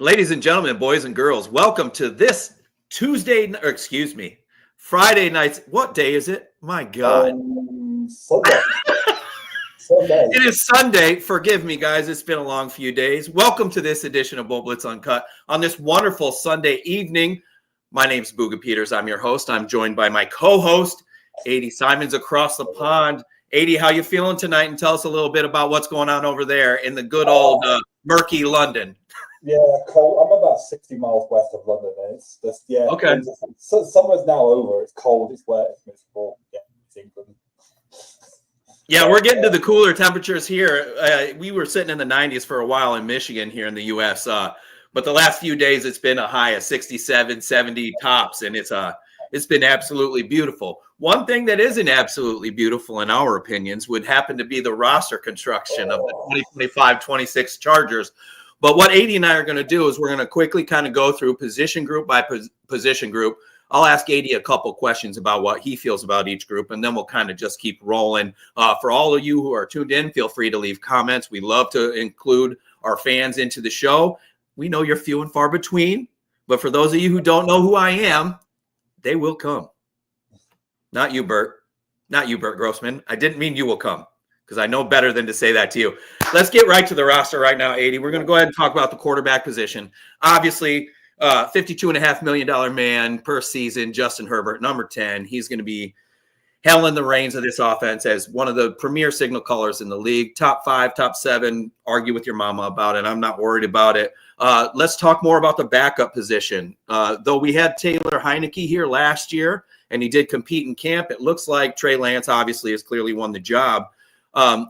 Ladies and gentlemen, boys and girls, welcome to this Friday night. What day is it? My God. Sunday. Sunday. It is Sunday. Forgive me, guys. It's been a long few days. Welcome to this edition of Bull Blitz Uncut on this wonderful Sunday evening. My name's Booga Peters. I'm your host. I'm joined by my co-host, 80 Simons across the pond. 80, how you feeling tonight? And tell us a little bit about what's going on over there in the good old murky London. Yeah, cold. I'm about 60 miles west of London. And it's just, Okay. Summer's now over. It's cold. It's wet. It's miserable. Yeah, it's England. Yeah, we're getting to the cooler temperatures here. We were sitting in the 90s for a while in Michigan here in the U.S., but the last few days it's been a high of 67, 70 tops, and it's been absolutely beautiful. One thing that isn't absolutely beautiful in our opinions would happen to be the roster construction of the 2025-26 Chargers. But what 80 and I are going to do is we're going to quickly kind of go through position group by position group. I'll ask 80 a couple questions about what he feels about each group, and then we'll kind of just keep rolling. For all of you who are tuned in, feel free to leave comments. We love to include our fans into the show. We know you're few and far between, but for those of you who don't know who I am, they will come. Not you, Bert. Not you, Bert Grossman. I didn't mean you will come, because I know better than to say that to you. Let's get right to the roster right now, 80. We're going to go ahead and talk about the quarterback position. Obviously, $52.5 million man per season, Justin Herbert, number 10. He's going to be handling the reins of this offense as one of the premier signal callers in the league. Top 5, top 7, argue with your mama about it. I'm not worried about it. Let's talk more about the backup position. Though we had Taylor Heineke here last year, and he did compete in camp, it looks like Trey Lance obviously has clearly won the job.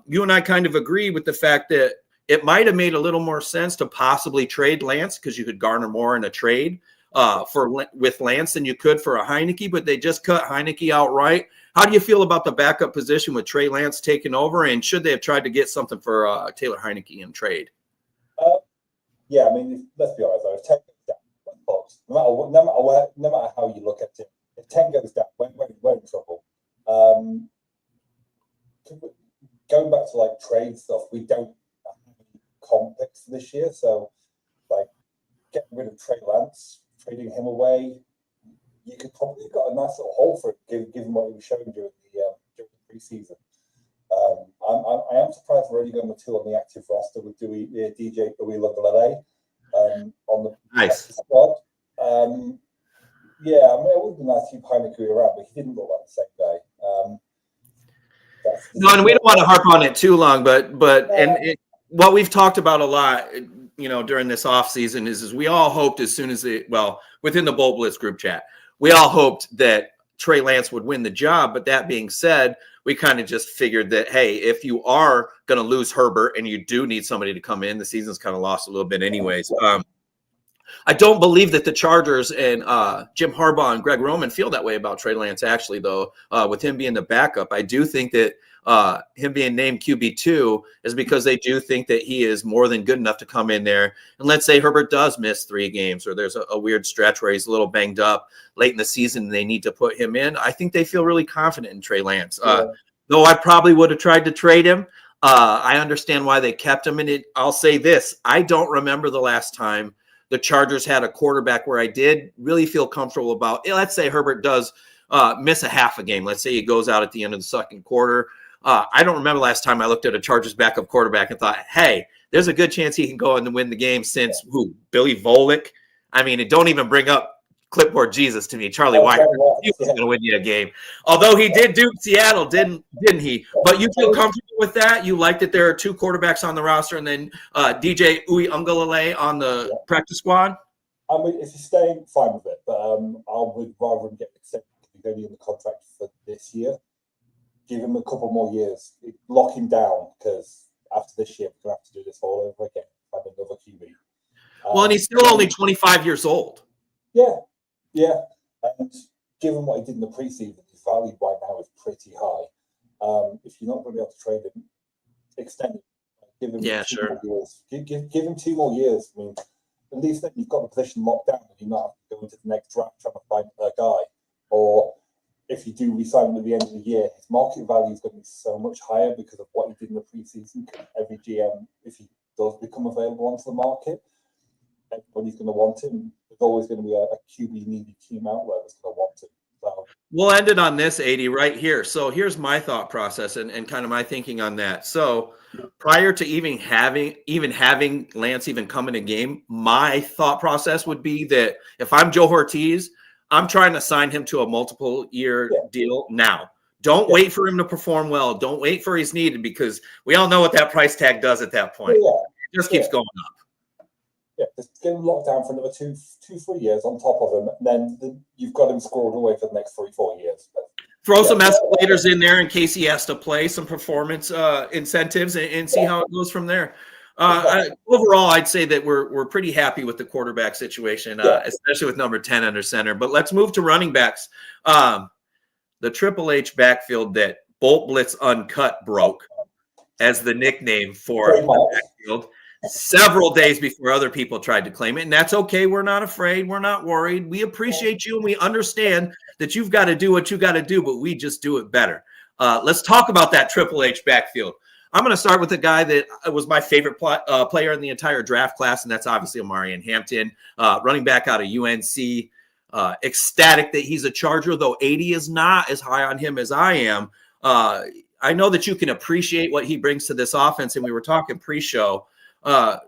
You and I kind of agree with the fact that it might have made a little more sense to possibly trade Lance because you could garner more in a trade with Lance than you could for a Heineke, but they just cut Heineke outright. How do you feel about the backup position with Trey Lance taking over, and should they have tried to get something for Taylor Heineke in trade? Yeah, I mean, let's be honest. If 10 goes down, no matter how you look at it, if 10 goes down, we're in trouble. Going back to like trade stuff, we don't have any comp picks this year, so like getting rid of Trey Lance, trading him away, you could probably have got a nice little haul for it, given what he was showing during the preseason. I am surprised we're only going with 2 on the active roster with DJ Uiagalelei on the nice squad. Yeah, I mean, it would be nice to keep Heineke around, but he didn't look like the same guy. No, and we don't want to harp on it too long, but what we've talked about a lot, during this offseason is we all hoped within the Bold Blitz group chat, we all hoped that Trey Lance would win the job. But that being said, we kind of just figured that, hey, if you are going to lose Herbert and you do need somebody to come in, the season's kind of lost a little bit anyways. I don't believe that the Chargers and Jim Harbaugh and Greg Roman feel that way about Trey Lance, actually, though, with him being the backup. I do think that him being named QB2 is because they do think that he is more than good enough to come in there. And let's say Herbert does miss 3 games, or there's a weird stretch where he's a little banged up late in the season and they need to put him in. I think they feel really confident in Trey Lance. Though I probably would have tried to trade him. I understand why they kept him. And I'll say this, I don't remember the last time the Chargers had a quarterback where I did really feel comfortable about. Let's say Herbert does miss a half a game. Let's say he goes out at the end of the second quarter. I don't remember last time I looked at a Chargers backup quarterback and thought, hey, there's a good chance he can go in and win the game since Billy Volek. I mean, don't even bring up clipboard Jesus to me. Charlie White, he was going to win you a game. Although he did Duke Seattle, didn't he? But you feel comfortable with that? You like that there are 2 quarterbacks on the roster and then DJ Uiagalelei on the practice squad? I mean, if he's staying, fine with it. But I would rather him get extended. He's only in the contract for this year. Give him a couple more years. Lock him down, because after this year, we're going to have to do this all over again. Find another QB. Well, and he's still only 25 years old. Yeah. And given what he did in the preseason, his value right now is pretty high. If you're not going to be able to trade him, extend it. Give him 2 more years. Give him 2 more years. I mean, at least then you've got the position locked down and you're not having to go into the next draft trying to find a guy. Or if you do resign him at the end of the year, his market value is going to be so much higher because of what he did in the preseason. Every GM, if he does become available onto the market, everybody's going to want him. There's always going to be a QB needy team out there that's going to want him. So we'll end it on this, 80, right here. So here's my thought process and kind of my thinking on that. So prior to even having Lance even come in a game, my thought process would be that if I'm Joe Ortiz, I'm trying to sign him to a multiple year deal now. Don't wait for him to perform well. Don't wait for he's needed, because we all know what that price tag does at that point. It just keeps going up. Yeah, just get him locked down for another 2-3 years on top of him, and then you've got him scored away for the next 3-4 years. Throw some escalators in there in case he has to play, some performance incentives, and see how it goes from there. Overall, I'd say that we're pretty happy with the quarterback situation, especially with number 10 under center. But let's move to running backs. The Triple H backfield that Bolt Blitz Uncut broke as the nickname for the backfield several days before other people tried to claim it. And that's okay. We're not afraid. We're not worried. We appreciate you, and we understand that you've got to do what you got to do, but we just do it better. Let's talk about that Triple H backfield. I'm going to start with a guy that was my favorite player in the entire draft class, and that's obviously Omarion Hampton, running back out of UNC. Ecstatic that he's a Charger, though 80 is not as high on him as I am. I know that you can appreciate what he brings to this offense, and we were talking pre-show. I'm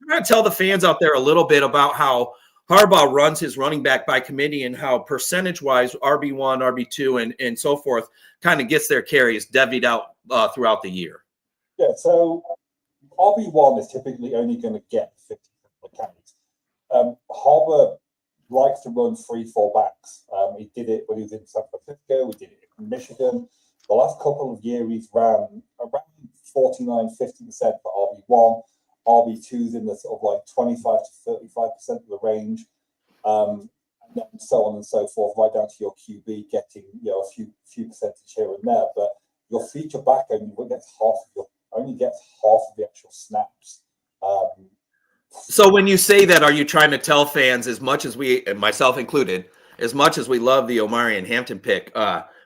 going to tell the fans out there a little bit about how Harbaugh runs his running back by committee and how percentage-wise RB1, RB2, and so forth kind of gets their carries divvied out throughout the year. Yeah, so RB1 is typically only going to get 50% of the carries. Harbaugh likes to run 3-4 backs. He did it when he was in San Francisco. We did it in Michigan. The last couple of years, he's ran around 49-50% for RB1. RB2's in the sort of like 25 to 35% of the range, and then so on and so forth, right down to your QB getting a few percentage here and there. But your feature back only gets half of the actual snaps. So when you say that, are you trying to tell fans, as much as we, and myself included, as much as we love the Omarion Hampton pick,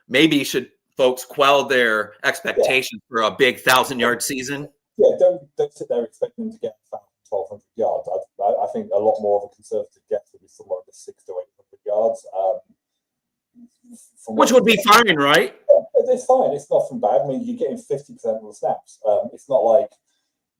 maybe should folks quell their expectations for a big 1,000-yard season? Yeah, don't sit there expecting to get 1,200 yards. I think a lot more of a conservative guess would be somewhere in the 600 to 800 yards. Which would be fine, right? It's fine. It's nothing bad. I mean, you're getting 50% of the snaps. It's not like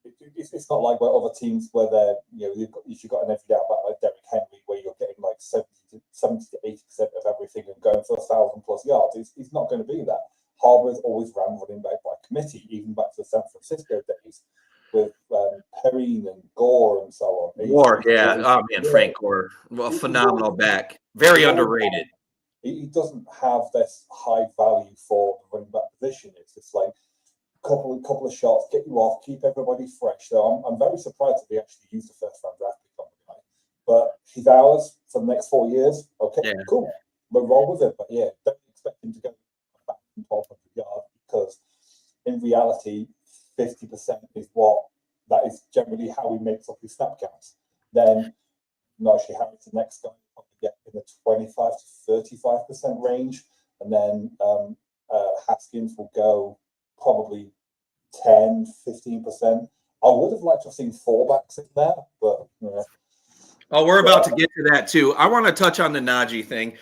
where other teams where they're if you've got an every down back like Derrick Henry, where you're getting like 70 to 80% of everything and going for 1,000+ yards. It's not going to be that. Harbaugh's always ran running back by committee, even back to the San Francisco days with Perrine and Gore and so on. Gore, Frank Gore, well, phenomenal back, very underrated. He doesn't have this high value for the running back position. It's just like a couple of shots, get you off, keep everybody fresh. So I'm very surprised that they actually used the first-round draft pick on the guy. But he's ours for the next 4 years. Okay, cool. We'll roll with it. But yeah, don't expect him to go back from 1,200 yards, because in reality, 50% that is generally how he makes up his snap counts. Then Najee Harris, the next guy, will probably get in the 25 to 35% range, and then Haskins will go probably 10-15%. I would have liked to have seen 4 backs in there, but Oh, we're about to get to that too. I want to touch on the Najee thing.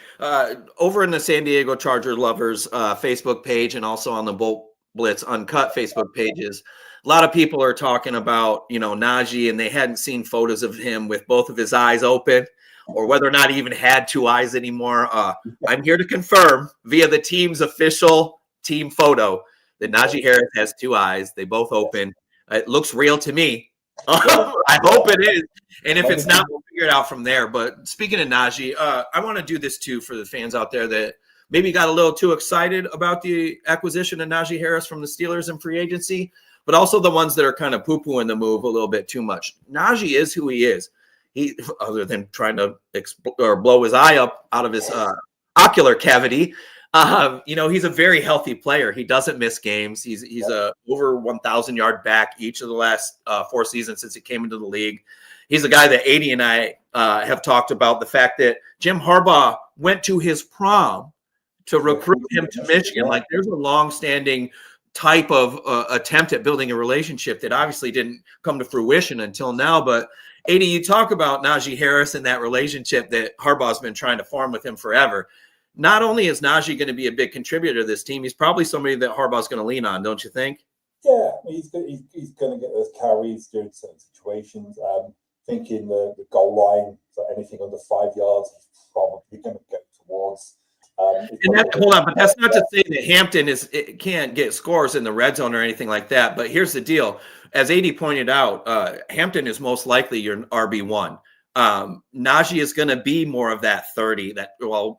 Over in the San Diego Charger Lovers Facebook page, and also on the Bolt Blitz Uncut Facebook pages, a lot of people are talking about, Najee, and they hadn't seen photos of him with both of his eyes open, or whether or not he even had 2 eyes anymore. I'm here to confirm via the team's official team photo that Najee Harris has 2 eyes. They both open. It looks real to me. I hope it is. And if it's not, we'll figure it out from there. But speaking of Najee, I want to do this too for the fans out there that maybe got a little too excited about the acquisition of Najee Harris from the Steelers in free agency, but also the ones that are kind of poo-pooing the move a little bit too much. Najee is who he is. He, other than trying to blow his eye up out of his ocular cavity, he's a very healthy player. He doesn't miss games. He's a over 1,000-yard back each of the last 4 seasons since he came into the league. He's a guy that 80 and I have talked about, the fact that Jim Harbaugh went to his prom to recruit him to Michigan. Like, there's a long-standing type of attempt at building a relationship that obviously didn't come to fruition until now. But AD, you talk about Najee Harris and that relationship that Harbaugh's been trying to form with him forever. Not only is Najee going to be a big contributor to this team, he's probably somebody that Harbaugh's going to lean on, don't you think? Yeah, he's going to get those carries during certain situations. Thinking the goal line, so anything under 5 yards, he's probably going to go towards. Hold on, but that's not to say that Hampton can't get scores in the red zone or anything like that. But here's the deal: as AD pointed out, Hampton is most likely your RB1. Najee is going to be more of that 30,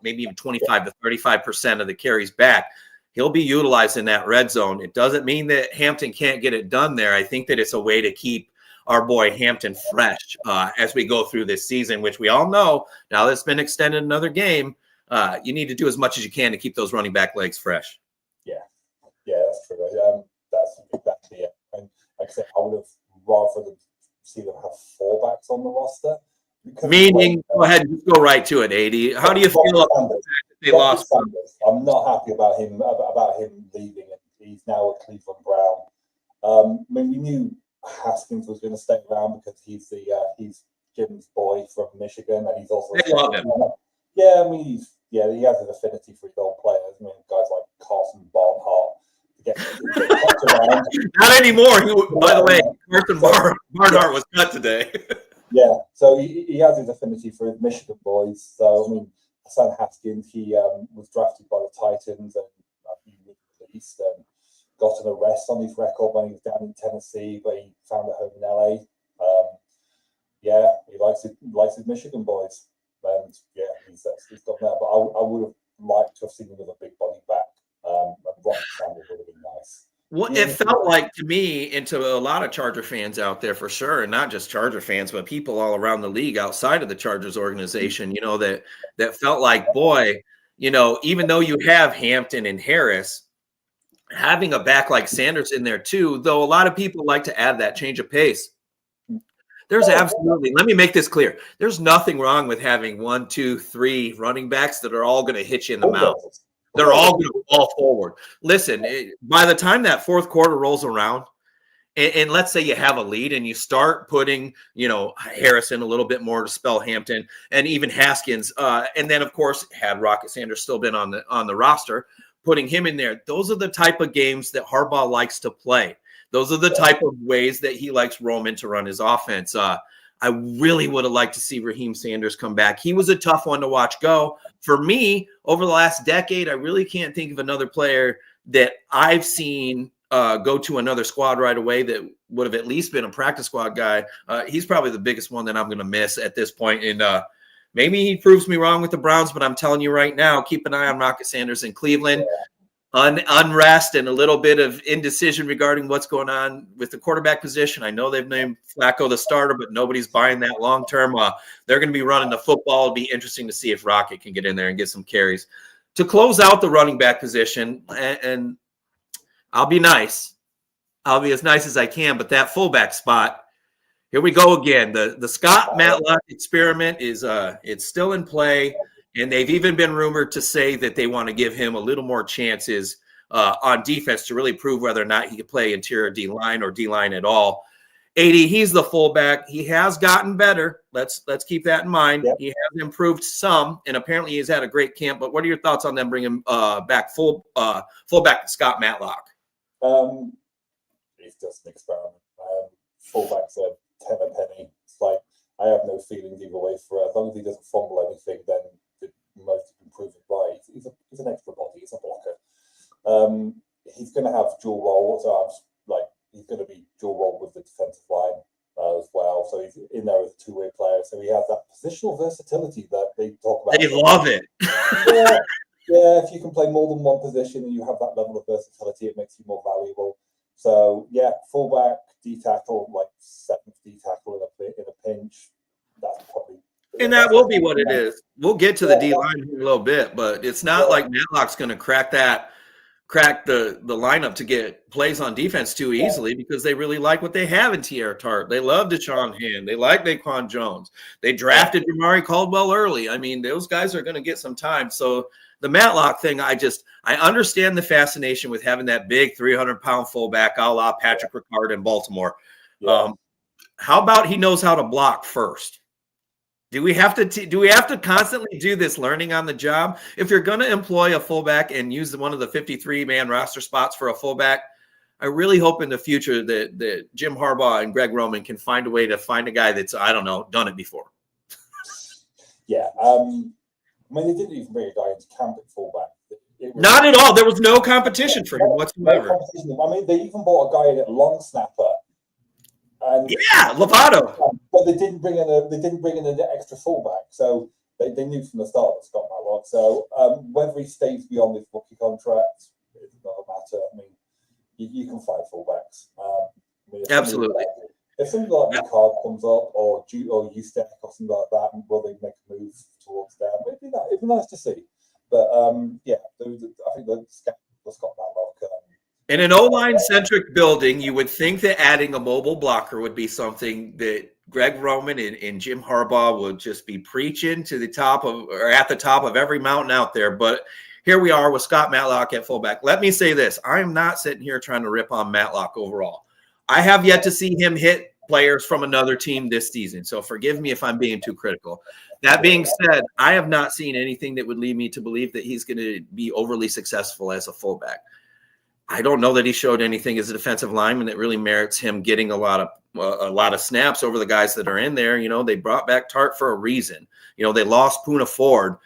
maybe even 25 to 35% of the carries back. He'll be utilized in that red zone. It doesn't mean that Hampton can't get it done there. I think that it's a way to keep our boy Hampton fresh as we go through this season, which we all know now that's been extended another game. You need to do as much as you can to keep those running back legs fresh. Yeah, that's true. That's exactly it. And like I said, I would have rather than see them have 4 backs on the roster. Meaning, go ahead, just go right to it, AD. How do you feel about the fact that they lost? I'm not happy about him leaving, and he's now a Cleveland Brown. I mean, we knew Haskins was going to stay around because he's Jim's boy from Michigan, and he's also. They love him. Yeah, I mean, he has an affinity for his old players. I mean, guys like Carson Barnhart. Not anymore. By the way, Carson Barnhart was cut today. Yeah, so he has his affinity for his Michigan boys. So, I mean, Hassan Haskins, he was drafted by the Titans and he was released and got an arrest on his record when he was down in Tennessee, but he found a home in LA. He likes his Michigan boys. And yeah, he's gone there. But I would have liked to have seen him with a big body back. And Ron Sanders would have been nice. What it felt like to me, and to a lot of Charger fans out there for sure, and not just Charger fans, but people all around the league outside of the Chargers organization, that felt like, boy, even though you have Hampton and Harris, having a back like Sanders in there too, though a lot of people like to add that change of pace. There's absolutely, let me make this clear. There's nothing wrong with having 1, 2, 3 running backs that are all going to hit you in the mouth. They're all going to fall forward. Listen, by the time that fourth quarter rolls around, and let's say you have a lead and you start putting, Harrison a little bit more to spell Hampton and even Haskins. And then, of course, had Rocket Sanders still been on the roster, putting him in there. Those are the type of games that Harbaugh likes to play. Those are the type of ways that he likes Roman to run his offense. I really would have liked to see Raheem Sanders come back. He was a tough one to watch go. For me, over the last decade, I really can't think of another player that I've seen go to another squad right away that would have at least been a practice squad guy. He's probably the biggest one that I'm going to miss at this point. And maybe he proves me wrong with the Browns, but I'm telling you right now, keep an eye on Rocket Sanders in Cleveland. Unrest and a little bit of indecision regarding what's going on with the quarterback position. I know they've named Flacco the starter, but nobody's buying that long term. They're going to be running the football. It'll be interesting to see if Rocket can get in there and get some carries. To close out the running back position, and I'll be nice. I'll be as nice as I can, but that fullback spot, here we go again. The Scott Matlock experiment is it's still in play. And they've even been rumored to say that they want to give him a little more chances on defense to really prove whether or not he could play interior D-line or D-line at all. AD, he's the fullback. He has gotten better. Let's keep that in mind. Yep. He has improved some, and apparently he's had a great camp. But what are your thoughts on them bringing back fullback Scott Matlock? It's just an experiment. Fullbacks are 10 a penny. It's like I have no feelings either way for it. As long as he doesn't fumble anything, then most improved right. He's an extra body. He's a blocker. He's going to have dual role. So he's going to be dual role with the defensive line as well. So he's in there as a two-way player. So he has that positional versatility that they talk about. They love it. Yeah. If you can play more than one position and you have that level of versatility, it makes you more valuable. So yeah, fullback, D tackle, like seventh D tackle in a pinch. That's probably. And that will be what it is. We'll get to the D line in a little bit, but it's not like Matlock's going to crack the lineup to get plays on defense too easily because they really like what they have in Tierra Tart. They love Deshaun Hand. They like Naquan Jones. They drafted Jamari Caldwell early. I mean, those guys are going to get some time. So the Matlock thing, I understand the fascination with having that big 300-pound fullback a la Patrick Ricard in Baltimore. How about he knows how to block first? Do we have to constantly do this learning on the job? If you're going to employ a fullback and use one of the 53-man roster spots for a fullback, I really hope in the future that Jim Harbaugh and Greg Roman can find a way to find a guy that's, I don't know, done it before. Yeah. I mean, they didn't even bring a guy into camp at fullback. Not at all. There was no competition for him whatsoever. No competition. I mean, they even bought a guy in at long snapper. And Lovato. But they didn't bring in an extra fullback, so they knew from the start that Scott Matlock. So whether he stays beyond his rookie contract, it doesn't matter. I mean, you can find fullbacks. Absolutely. If something like Ricard comes up, or Ustek or something like that, and will they make a move towards them? It'd be nice to see. But I think the Scott Matlock. In an O-line centric building, you would think that adding a mobile blocker would be something that Greg Roman and Jim Harbaugh would just be preaching to the top of, or at the top of every mountain out there. But here we are with Scott Matlock at fullback. Let me say this. I'm not sitting here trying to rip on Matlock overall. I have yet to see him hit players from another team this season. So forgive me if I'm being too critical. That being said, I have not seen anything that would lead me to believe that he's going to be overly successful as a fullback. I don't know that he showed anything as a defensive lineman that really merits him getting a lot of snaps over the guys that are in there. You know, they brought back Tart for a reason. You know, they lost Poona Ford.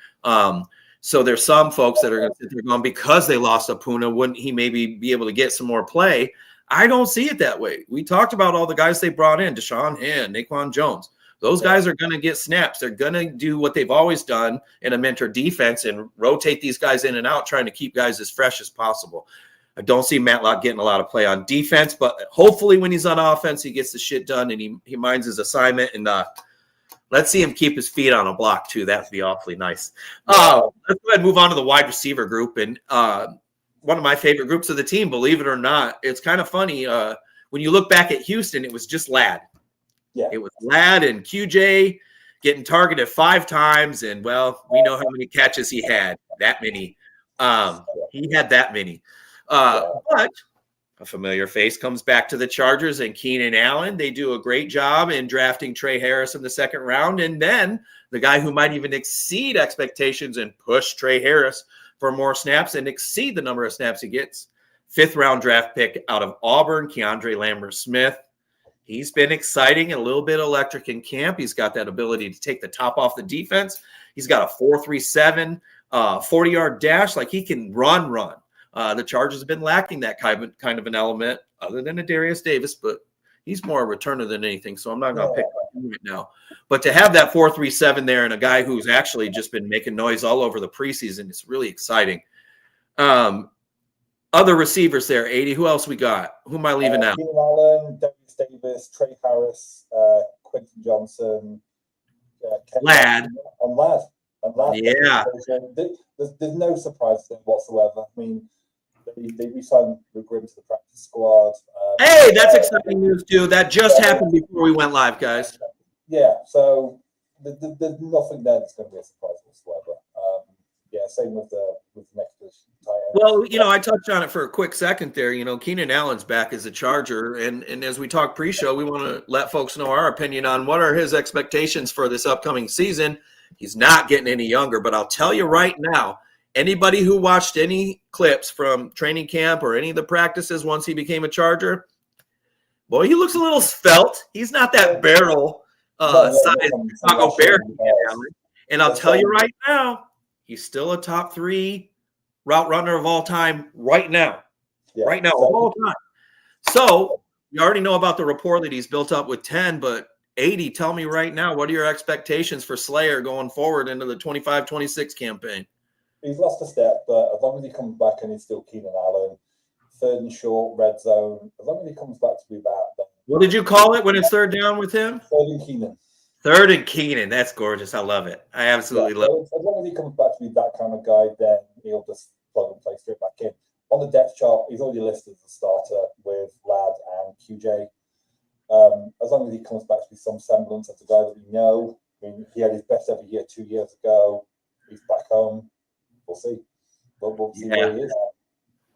So there's some folks that are going to sit there going, because they lost a Poona, wouldn't he maybe be able to get some more play? I don't see it that way. We talked about all the guys they brought in, Deshaun Hand, Naquan Jones. Those guys are going to get snaps. They're going to do what they've always done in a mentor defense and rotate these guys in and out, trying to keep guys as fresh as possible. I don't see Matlock getting a lot of play on defense, but hopefully when he's on offense, he gets the shit done and he minds his assignment. And let's see him keep his feet on a block too. That would be awfully nice. Let's go ahead and move on to the wide receiver group. And one of my favorite groups of the team, believe it or not. It's kind of funny. When you look back at Houston, it was just Ladd. Yeah. It was Ladd and QJ getting targeted 5 times. And, well, we know how many catches he had. That many. He had that many. But a familiar face comes back to the Chargers and Keenan Allen. They do a great job in drafting Trey Harris in the 2nd round. And then the guy who might even exceed expectations and push Trey Harris for more snaps and exceed the number of snaps he gets. 5th round draft pick out of Auburn, Keandre Lambert-Smith. He's been exciting and a little bit electric in camp. He's got that ability to take the top off the defense. He's got a 4.37, 40-yard dash. Like, he can run. The Chargers have been lacking that kind of an element, other than a Darius Davis, but he's more a returner than anything, so I'm not going to pick on him right now. But to have that 4.37 there and a guy who's actually just been making noise all over the preseason, it's really exciting. Other receivers there, 80. Who else we got? Who am I leaving out? Keenan Allen, Darius Davis, Trey Harris, Quentin Johnson, Ladd. And Ladd. Yeah. There's no surprise there whatsoever. I mean, they re-signed Luke Grimm to the practice squad. Hey, that's exciting news too. That just happened before we went live, guys. Yeah, so there's nothing there that's going to be a surprise whatsoever. Same with the next position. Well, I touched on it for a quick second there. Keenan Allen's back as a Charger, and as we talk pre-show, we want to let folks know our opinion on what are his expectations for this upcoming season. He's not getting any younger, but I'll tell you right now, anybody who watched any clips from training camp or any of the practices once he became a Charger, boy, he looks a little svelte. He's not that barrel size Chicago Bear. And I'll tell you right now, he's still a top 3 route runner of all time right now. Yeah. Right now, of all time. So you already know about the rapport that he's built up with 10, but 80, tell me right now, what are your expectations for Slayer going forward into the 25-26 campaign? He's lost a step, but as long as he comes back and he's still Keenan Allen, 3rd and short, red zone, as long as he comes back to be that. Then what did you call it when it's 3rd down with him? 3rd and Keenan. 3rd and Keenan. That's gorgeous. I love it. I absolutely love it. As long as he comes back to be that kind of guy, then he'll just plug and play straight back in. On the depth chart, he's already listed as a starter with Ladd and QJ. As long as he comes back to be some semblance of the guy that we know. I mean, he had his best ever year 2 years ago. He's back home. We'll see. We'll see where he is.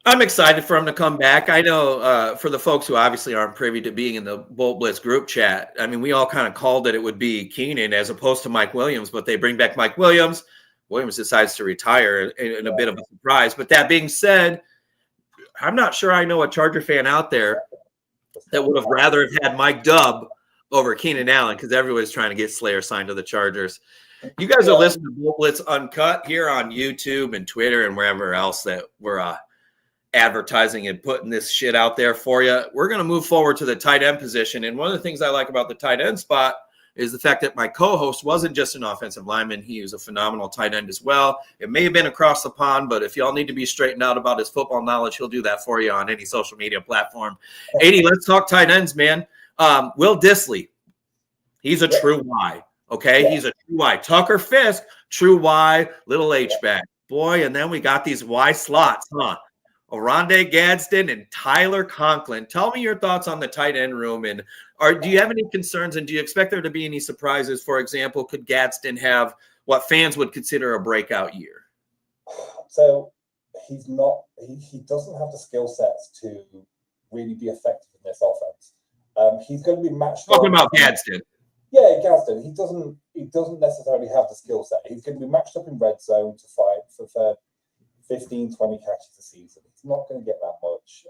I'm excited for him to come back. I know for the folks who obviously aren't privy to being in the Bolt Blitz group chat, I mean, we all kind of called it would be Keenan as opposed to Mike Williams, but they bring back Mike Williams. Williams decides to retire in a bit of a surprise. But that being said, I'm not sure I know a Charger fan out there that would have rather have had Mike Dubb over Keenan Allen, because everybody's trying to get Slayer signed to the Chargers. You guys are listening to Bolt Blitz Uncut here on YouTube and Twitter and wherever else that we're advertising and putting this shit out there for you. We're going to move forward to the tight end position. And one of the things I like about the tight end spot is the fact that my co-host wasn't just an offensive lineman. He was a phenomenal tight end as well. It may have been across the pond, but if y'all need to be straightened out about his football knowledge, he'll do that for you on any social media platform. 80, let's talk tight ends, man. Will Dissly, he's a true Y, okay? He's a true Y. Tucker Fisk, true Y, little H-back. Boy, and then we got these Y slots, huh? Oronde Gadsden and Tyler Conklin. Tell me your thoughts on the tight end room, and do you have any concerns, and do you expect there to be any surprises? For example, could Gadsden have what fans would consider a breakout year? So he's not. He doesn't have the skill sets to really be effective in this offense. He's going to be matched. Talking about Gadsden. Yeah, Gadsden. He doesn't necessarily have the skill set. He's going to be matched up in red zone to fight for 15, 20 catches a season. He's not going to get that much.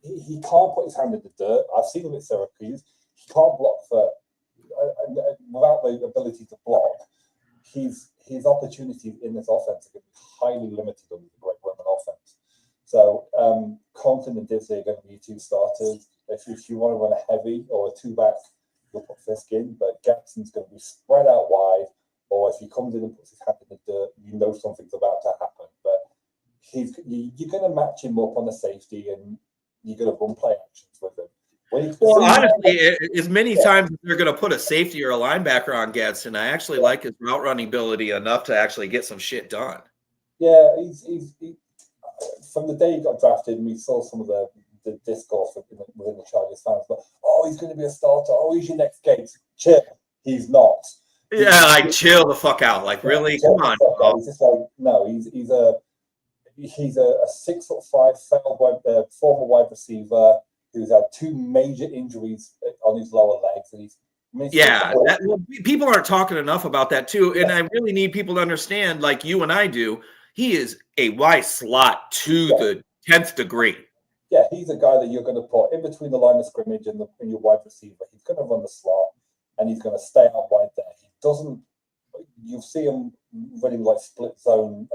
He can't put his hand in the dirt. I've seen him at Syracuse. He can't block without the ability to block. His opportunities in this offense are going to be highly limited under the Greg Roman offense. So Conklin and Dissly are going to be two starters. If you want to run a heavy or a two-back, you'll put Fisk in, but Gadsden's going to be spread out wide. Or if he comes in and puts his hand in the dirt, you know something's about to happen. But you're going to match him up on the safety, and you're going to run play actions with him. Well, honestly, as many times as they're going to put a safety or a linebacker on Gadsden, I actually like his route running ability enough to actually get some shit done. Yeah, he's from the day he got drafted, and we saw some of the discourse within the Chargers fans. But he's going to be a starter. He's your next Gates. Chill. He's not. Yeah, like chill the fuck out. Like really, come on. He's just like no. He's a 6'5" former wide receiver who's had two major injuries on his lower legs, and people aren't talking enough about that too. And I really need people to understand, like you and I do. He is a Y slot to the 10th degree. Yeah, he's a guy that you're going to put in between the line of scrimmage and your wide receiver. He's going to run the slot, and he's going to stay out wide there. You'll see him running like split zone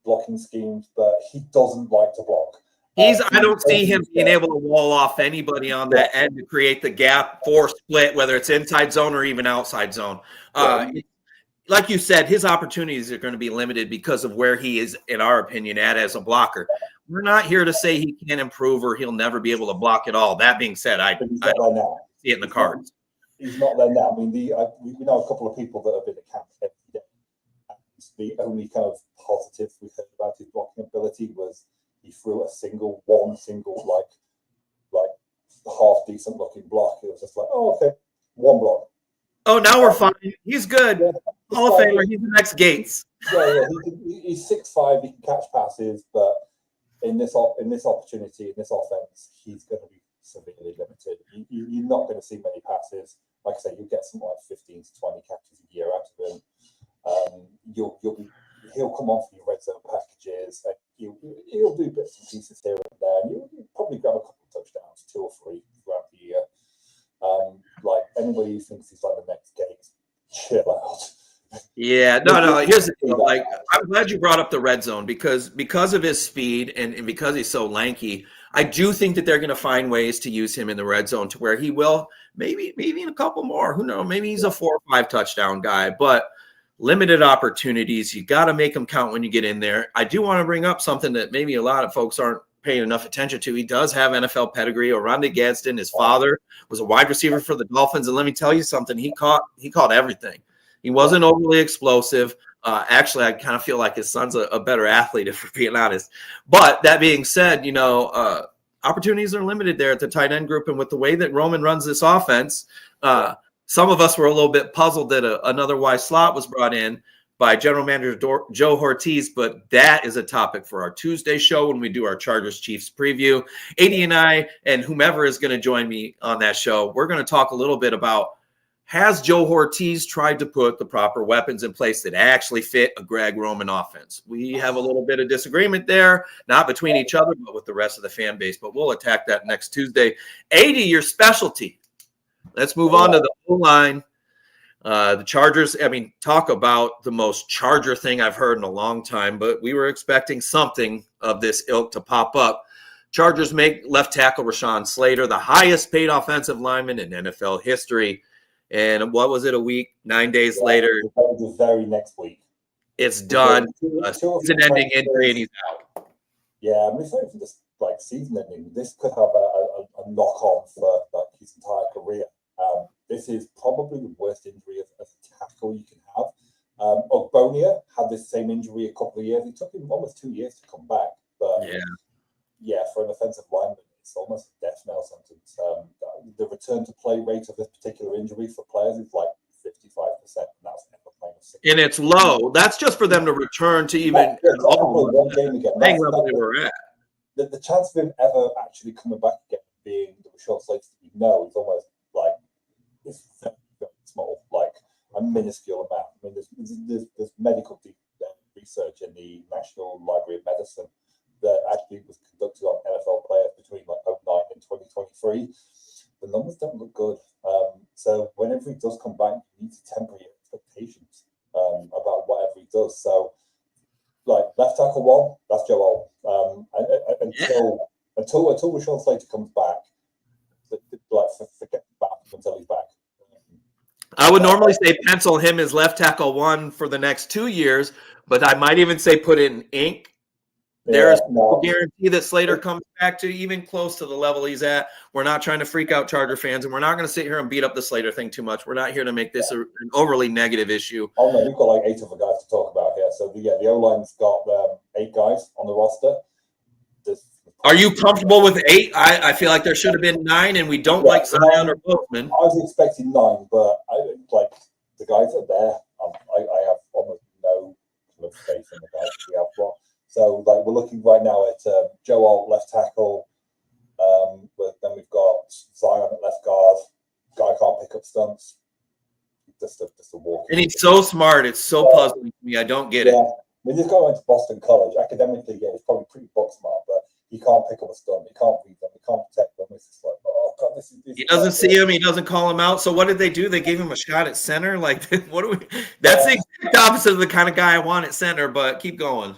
blocking schemes, but he doesn't like to block. I don't see him being able to wall off anybody on that end to create the gap for split, whether it's inside zone or even outside zone. Like you said, his opportunities are going to be limited because of where he is, in our opinion, as a blocker. We're not here to say he can't improve or he'll never be able to block at all. That being said, I don't see it in the cards. He's not there now. I mean, we know a couple of people that have been at camp every day. And the only kind of positive we heard about his blocking ability was he threw one single like half decent looking block. It was just like, okay, one block. Oh, now we're fine. He's good. Yeah, Hall of Famer. He's the next Gates. Yeah. He's 6'5". He can catch passes, but in this opportunity, in this offense, he's going to be severely limited. You're not going to see many passes. Like I say, you'll get some like 15 to 20 catches a year out of him. He'll come off your red zone packages. And he'll do bits and pieces here and there. And you'll probably grab a couple of touchdowns, 2 or 3 throughout the year. Like anybody who thinks he's like the next Gates, chill out. Yeah, no. Here's the deal. Like, I'm glad you brought up the red zone because of his speed and because he's so lanky. I do think that they're going to find ways to use him in the red zone to where he will maybe in a couple more. Who knows? Maybe he's a 4 or 5 touchdown guy, but limited opportunities. You got to make them count when you get in there. I do want to bring up something that maybe a lot of folks aren't paying enough attention to. He does have NFL pedigree. Oronde Gadsden, his father, was a wide receiver for the Dolphins, and let me tell you something. He caught everything. He wasn't overly explosive. Actually, I kind of feel like his son's a better athlete, if we're being honest. But that being said, opportunities are limited there at the tight end group. And with the way that Roman runs this offense, some of us were a little bit puzzled that another Y slot was brought in. by General Manager Joe Ortiz, but that is a topic for our Tuesday show when we do our Chargers Chiefs preview. AD and I and whomever is going to join me on that show, we're going to talk a little bit about, has Joe Ortiz tried to put the proper weapons in place that actually fit a Greg Roman offense? We have a little bit of disagreement there, not between each other, but with the rest of the fan base. But we'll attack that next Tuesday. 80, your specialty. Let's move on to the O-line. The Chargers, talk about the most Charger thing I've heard in a long time, but we were expecting something of this ilk to pop up. Chargers make left tackle Rashawn Slater the highest paid offensive lineman in NFL history. And what was it, a week, 9 days later? The very next week. It's done. Season-ending injury, and he's out. Yeah, it's not even just like season-ending. This could have a knock-on for like his entire career. This is probably the worst injury as a tackle you can have. Ogbonia had this same injury a couple of years. It took him almost 2 years to come back. But yeah, for an offensive lineman, it's almost a death knell sentence. The return to play rate of this particular injury for players is like 55%, and that's never playing a 60%. And it's low. That's just for them to return to even one game again. Playing level they were at. The chance of him ever actually coming back again, being the Rashawn Slater that we know, is almost like it's very, very small, like a minuscule amount. I mean, there's medical research in the National Library of Medicine that actually was conducted on NFL players between like 2009 and 2023. The numbers don't look good. So whenever he does come back, you need to temper your expectations about whatever he does. So, like left tackle one, that's Joel. Until Rashawn Slater comes back, forget about him until he's back. I would normally say pencil him as left tackle one for the next 2 years, but I might even say put it in ink. There's no guarantee that Slater comes back to even close to the level he's at. We're not trying to freak out Charger fans, and we're not going to sit here and beat up the Slater thing too much. We're not here to make this an overly negative issue. Oh, no, we've got like 8 other guys to talk about here. So, the O-line's got 8 guys on the roster. Are you comfortable with 8? I feel like there should have been 9, and we don't like Zion or Boatman. I was expecting 9, but the guys are there. I have almost no kind of faith in the guys we have got. So, we're looking right now at Joe Alt, left tackle. Then we've got Zion at left guard. Guy can't pick up stunts. Just a walk. And he's so smart. It's so puzzling to me. I don't get it. I mean, this guy went to Boston College. Academically, he's probably pretty book smart, but he can't pick up a stunt. He can't read them. He can't protect them. It's just like, oh, God, this is he doesn't see him. He doesn't call him out. So what did they do? They gave him a shot at center? Like, what do we – that's the exact opposite of the kind of guy I want at center, but keep going.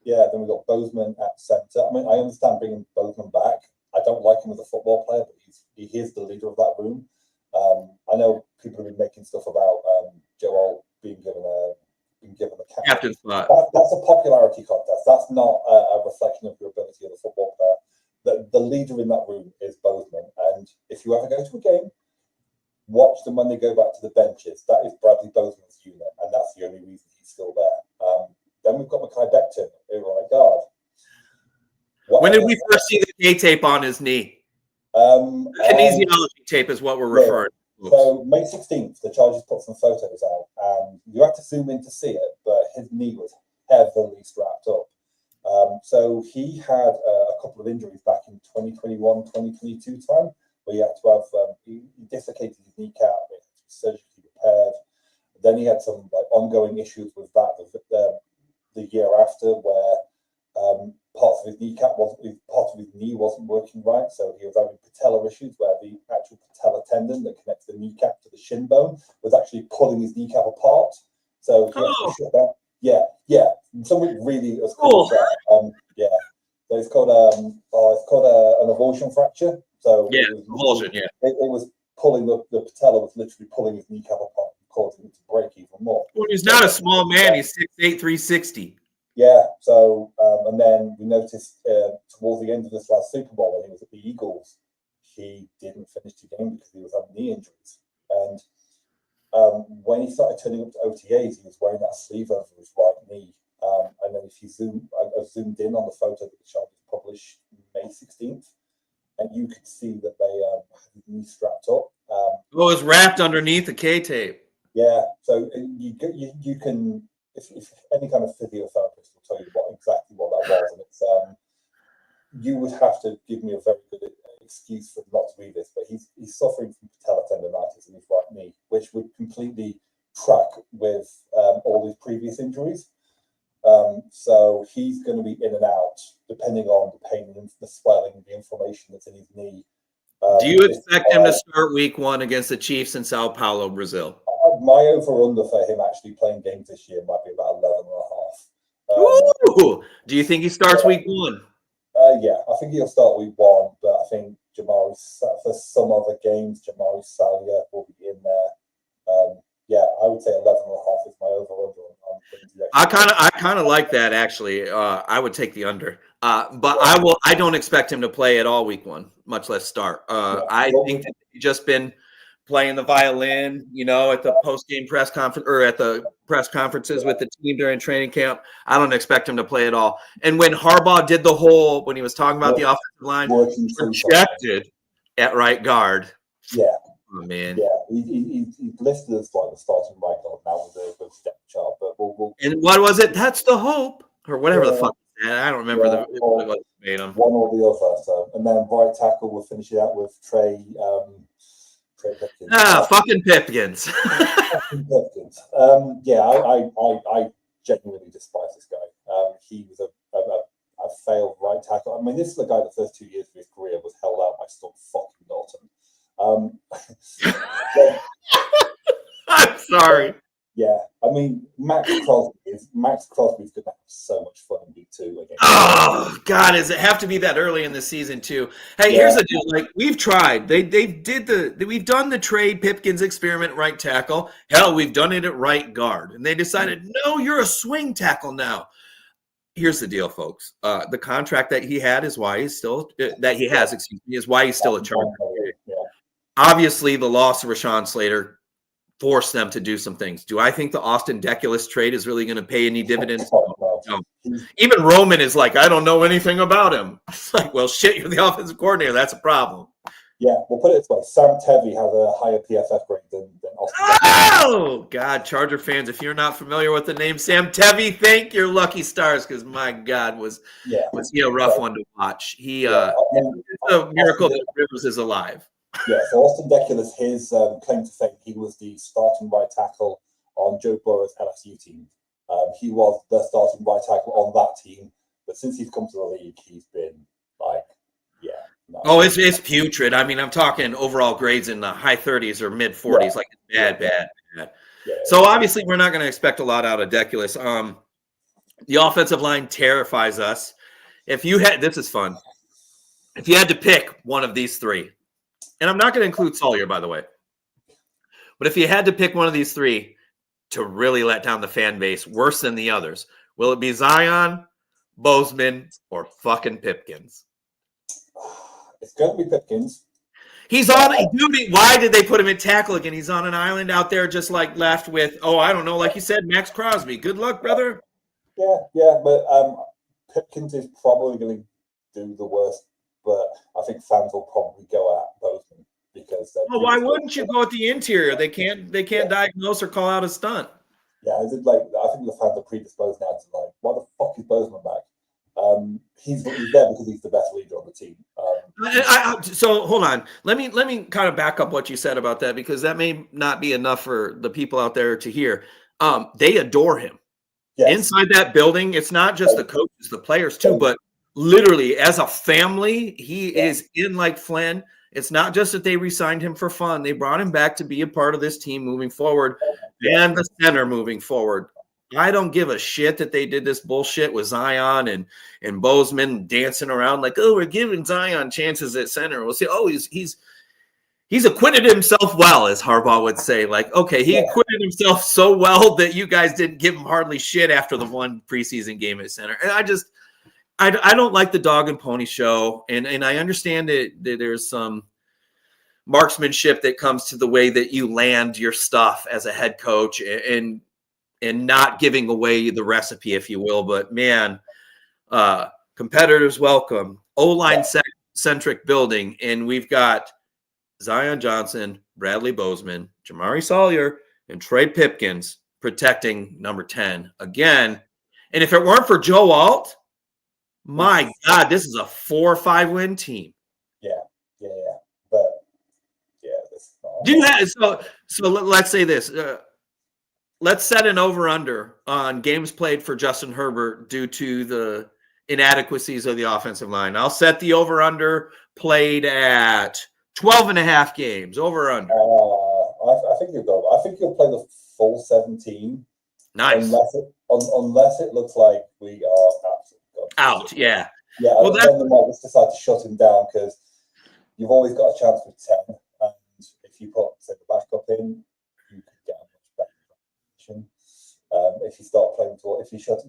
Yeah, then we've got Bozeman at centre. I mean, I understand bringing Bozeman back. I don't like him as a football player, but he is the leader of that room. I know people have been making stuff about Joel being given a captain spot. That's a popularity contest. That's not a reflection of your ability as a football player. The leader in that room is Bozeman. And if you ever go to a game, watch them when they go back to the benches. That is Bradley Bozeman's unit, and that's the only reason he's still there. Then we've got Mekhi Becton, right guard. When did we first see the K-tape on his knee? Kinesiology tape is what we're referring to. So May 16th, the Chargers put some photos out, and you have to zoom in to see it, but his knee was heavily strapped up. So he had a couple of injuries back in 2021, 2022 time, where he had to have, he dislocated his kneecap, it had to be surgically repaired. Then he had some ongoing issues with that the year after, where parts of his knee wasn't working right, so he was having patella issues where the actual patella tendon that connects the kneecap to the shin bone was actually pulling his kneecap apart. So he had to shut down. Yeah, something really as cool as that. So it's called an avulsion fracture. So avulsion. Yeah, it was pulling the patella was literally pulling his kneecap apart, causing it to break even more. Well, he's not a small man. He's 6'8", 360. Yeah, so, and then we noticed towards the end of this last Super Bowl when he was at the Eagles, he didn't finish the game because he was having knee injuries. And when he started turning up to OTAs, he was wearing that sleeve over his right knee. And then if you I zoomed in on the photo that the Chargers published May 16th, and you could see that they had his knee strapped up. It was wrapped underneath the K-tape. Yeah, so you can if any kind of physiotherapist will tell you exactly what that was, and it's you would have to give me a very good excuse for not to read this, but he's suffering from patella tendonitis in his right knee, which would completely track with all his previous injuries. So he's going to be in and out depending on the pain and the swelling, the inflammation that's in his knee. Do you expect him to start week 1 against the Chiefs in Sao Paulo, Brazil? My over-under for him actually playing games this year might be about 11.5. Do you think he starts week 1? Yeah, I think he'll start week 1, but I think for some other games, Jamari Salyer will be in there. Yeah, I would say 11.5 is my over-under. I kind of like that actually. I would take the under, but I don't expect him to play at all week 1, much less start. I think that he's just been playing the violin, at the post-game press conference or at the press conferences with the team during training camp. I don't expect him to play at all. And when Harbaugh did when he was talking about the offensive line, projected at right guard. Yeah. Oh, man. Yeah, he's listed as like the starting right guard now with a step chart, but and what was it? That's the hope, or whatever the fuck. I don't remember one or the other. So, and then right tackle, we'll finish it out with Trey Pipkins. Fucking Pipkins. Pipkins. Yeah, I genuinely despise this guy. He was a failed right tackle. I mean, this is the guy the first 2 years of his career was held out by Stuart fucking Dalton. I'm sorry. Yeah, I mean, Max Crosby's going to have so much fun in week 2 again. Oh God, does it have to be that early in the season too? Hey, here's the deal. Like we've tried, we've done the Trey Pipkins experiment right tackle. Hell, we've done it at right guard, and they decided, no, you're a swing tackle now. Here's the deal, folks. The contract that he had is why he's still is why he's still a Charger. Yeah. Obviously, the loss of Rashawn Slater forced them to do some things. Do I think the Austin Deculus trade is really going to pay any dividends? No. Even Roman is like, I don't know anything about him. It's like, well, shit, you're the offensive coordinator. That's a problem. Yeah, we'll put it this way. Sam Tevy has a higher PFF grade than Austin. Oh, God, Charger fans, if you're not familiar with the name Sam Tevy, thank your lucky stars, because my God, was he a rough one to watch. It's a miracle that Rivers is alive. Yeah, so Austin Deculus, his claim to fame, he was the starting right tackle on Joe Burrow's LSU team. He was the starting right tackle on that team, but since he's come to the league, he's been like, no. Oh, it's putrid. I mean, I'm talking overall grades in the high 30s or mid 40s, like bad. Yeah. So obviously, we're not going to expect a lot out of Deculus. The offensive line terrifies us. This is fun. If you had to pick one of these 3. And I'm not going to include Salyer, by the way. But if you had to pick one of these 3 to really let down the fan base worse than the others, will it be Zion, Bozeman, or fucking Pipkins? It's going to be Pipkins. He's on duty. Why did they put him at tackle again? He's on an island out there just like left with, I don't know, like you said, Max Crosby. Good luck, brother. Yeah, but Pipkins is probably going to do the worst. But I think fans will probably go at Bozeman because. Why wouldn't you go at the interior? They can't diagnose or call out a stunt. Yeah, I think the fans are predisposed now to like, why the fuck is Bozeman back? He's there because he's the best leader on the team. So hold on. Let me kind of back up what you said about that, because that may not be enough for the people out there to hear. They adore him. Yes. Inside that building, it's not just the coaches, the players too, but literally, as a family, he is in like Flynn. It's not just that they re-signed him for fun. They brought him back to be a part of this team moving forward and the center moving forward. I don't give a shit that they did this bullshit with Zion and Bozeman dancing around like, we're giving Zion chances at center. We'll see. He's acquitted himself well, as Harbaugh would say. Like, okay, he acquitted himself so well that you guys didn't give him hardly shit after the one preseason game at center. And I don't like the dog and pony show, and I understand that there's some marksmanship that comes to the way that you land your stuff as a head coach and not giving away the recipe, if you will. But man, competitors welcome. O-line centric building, and we've got Zion Johnson, Bradley Bozeman, Jamari Salyer, and Trey Pipkins protecting number 10 again. And if it weren't for Joe Alt, my God, this is a 4 or 5 win team. Yeah. But yeah, do you have so let's say this. Let's set an over-under on games played for Justin Herbert due to the inadequacies of the offensive line. I'll set the over-under played at 12.5 games. Over-under. I think you'll play the full 17. Nice. Unless it looks like we are absolutely out. Yeah. Yeah. Well, then they might just decide to shut him down because you've always got a chance with 10, and if you put the backup in, you could get a much better position. If you start playing if you start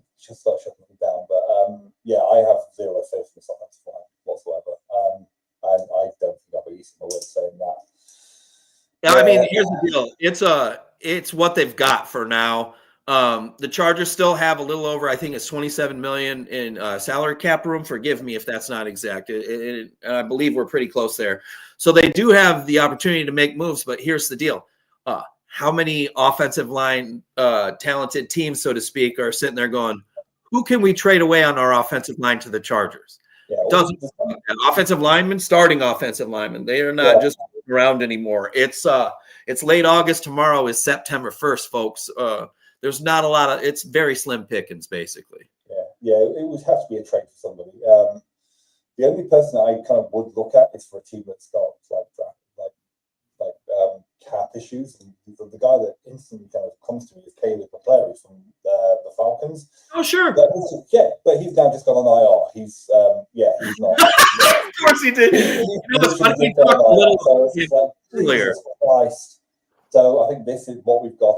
shutting them down. But yeah, I have zero faith in this offensive line whatsoever. And I don't think I'll be using my word saying that. Yeah, I mean, here's the deal. It's what they've got for now. The Chargers still have a little over, I think it's $27 million in salary cap room. Forgive me if that's not exact. I believe we're pretty close there. So they do have the opportunity to make moves, but here's the deal. How many offensive line talented teams, so to speak, are sitting there going, who can we trade away on our offensive line to the Chargers? Yeah, doesn't offensive linemen, starting offensive linemen. They are not just around anymore. It's late August. Tomorrow is September 1st, folks. There's not a lot of, it's very slim pickings, basically. Yeah, it would have to be a trade for somebody. The only person I kind of would look at is for a team that's got like cap issues. And the guy that instantly kind of comes to me is Caleb McClary from the Falcons. Oh, sure. But he's now just gone on IR. He's not. Of course he did. So I think this is what we've got.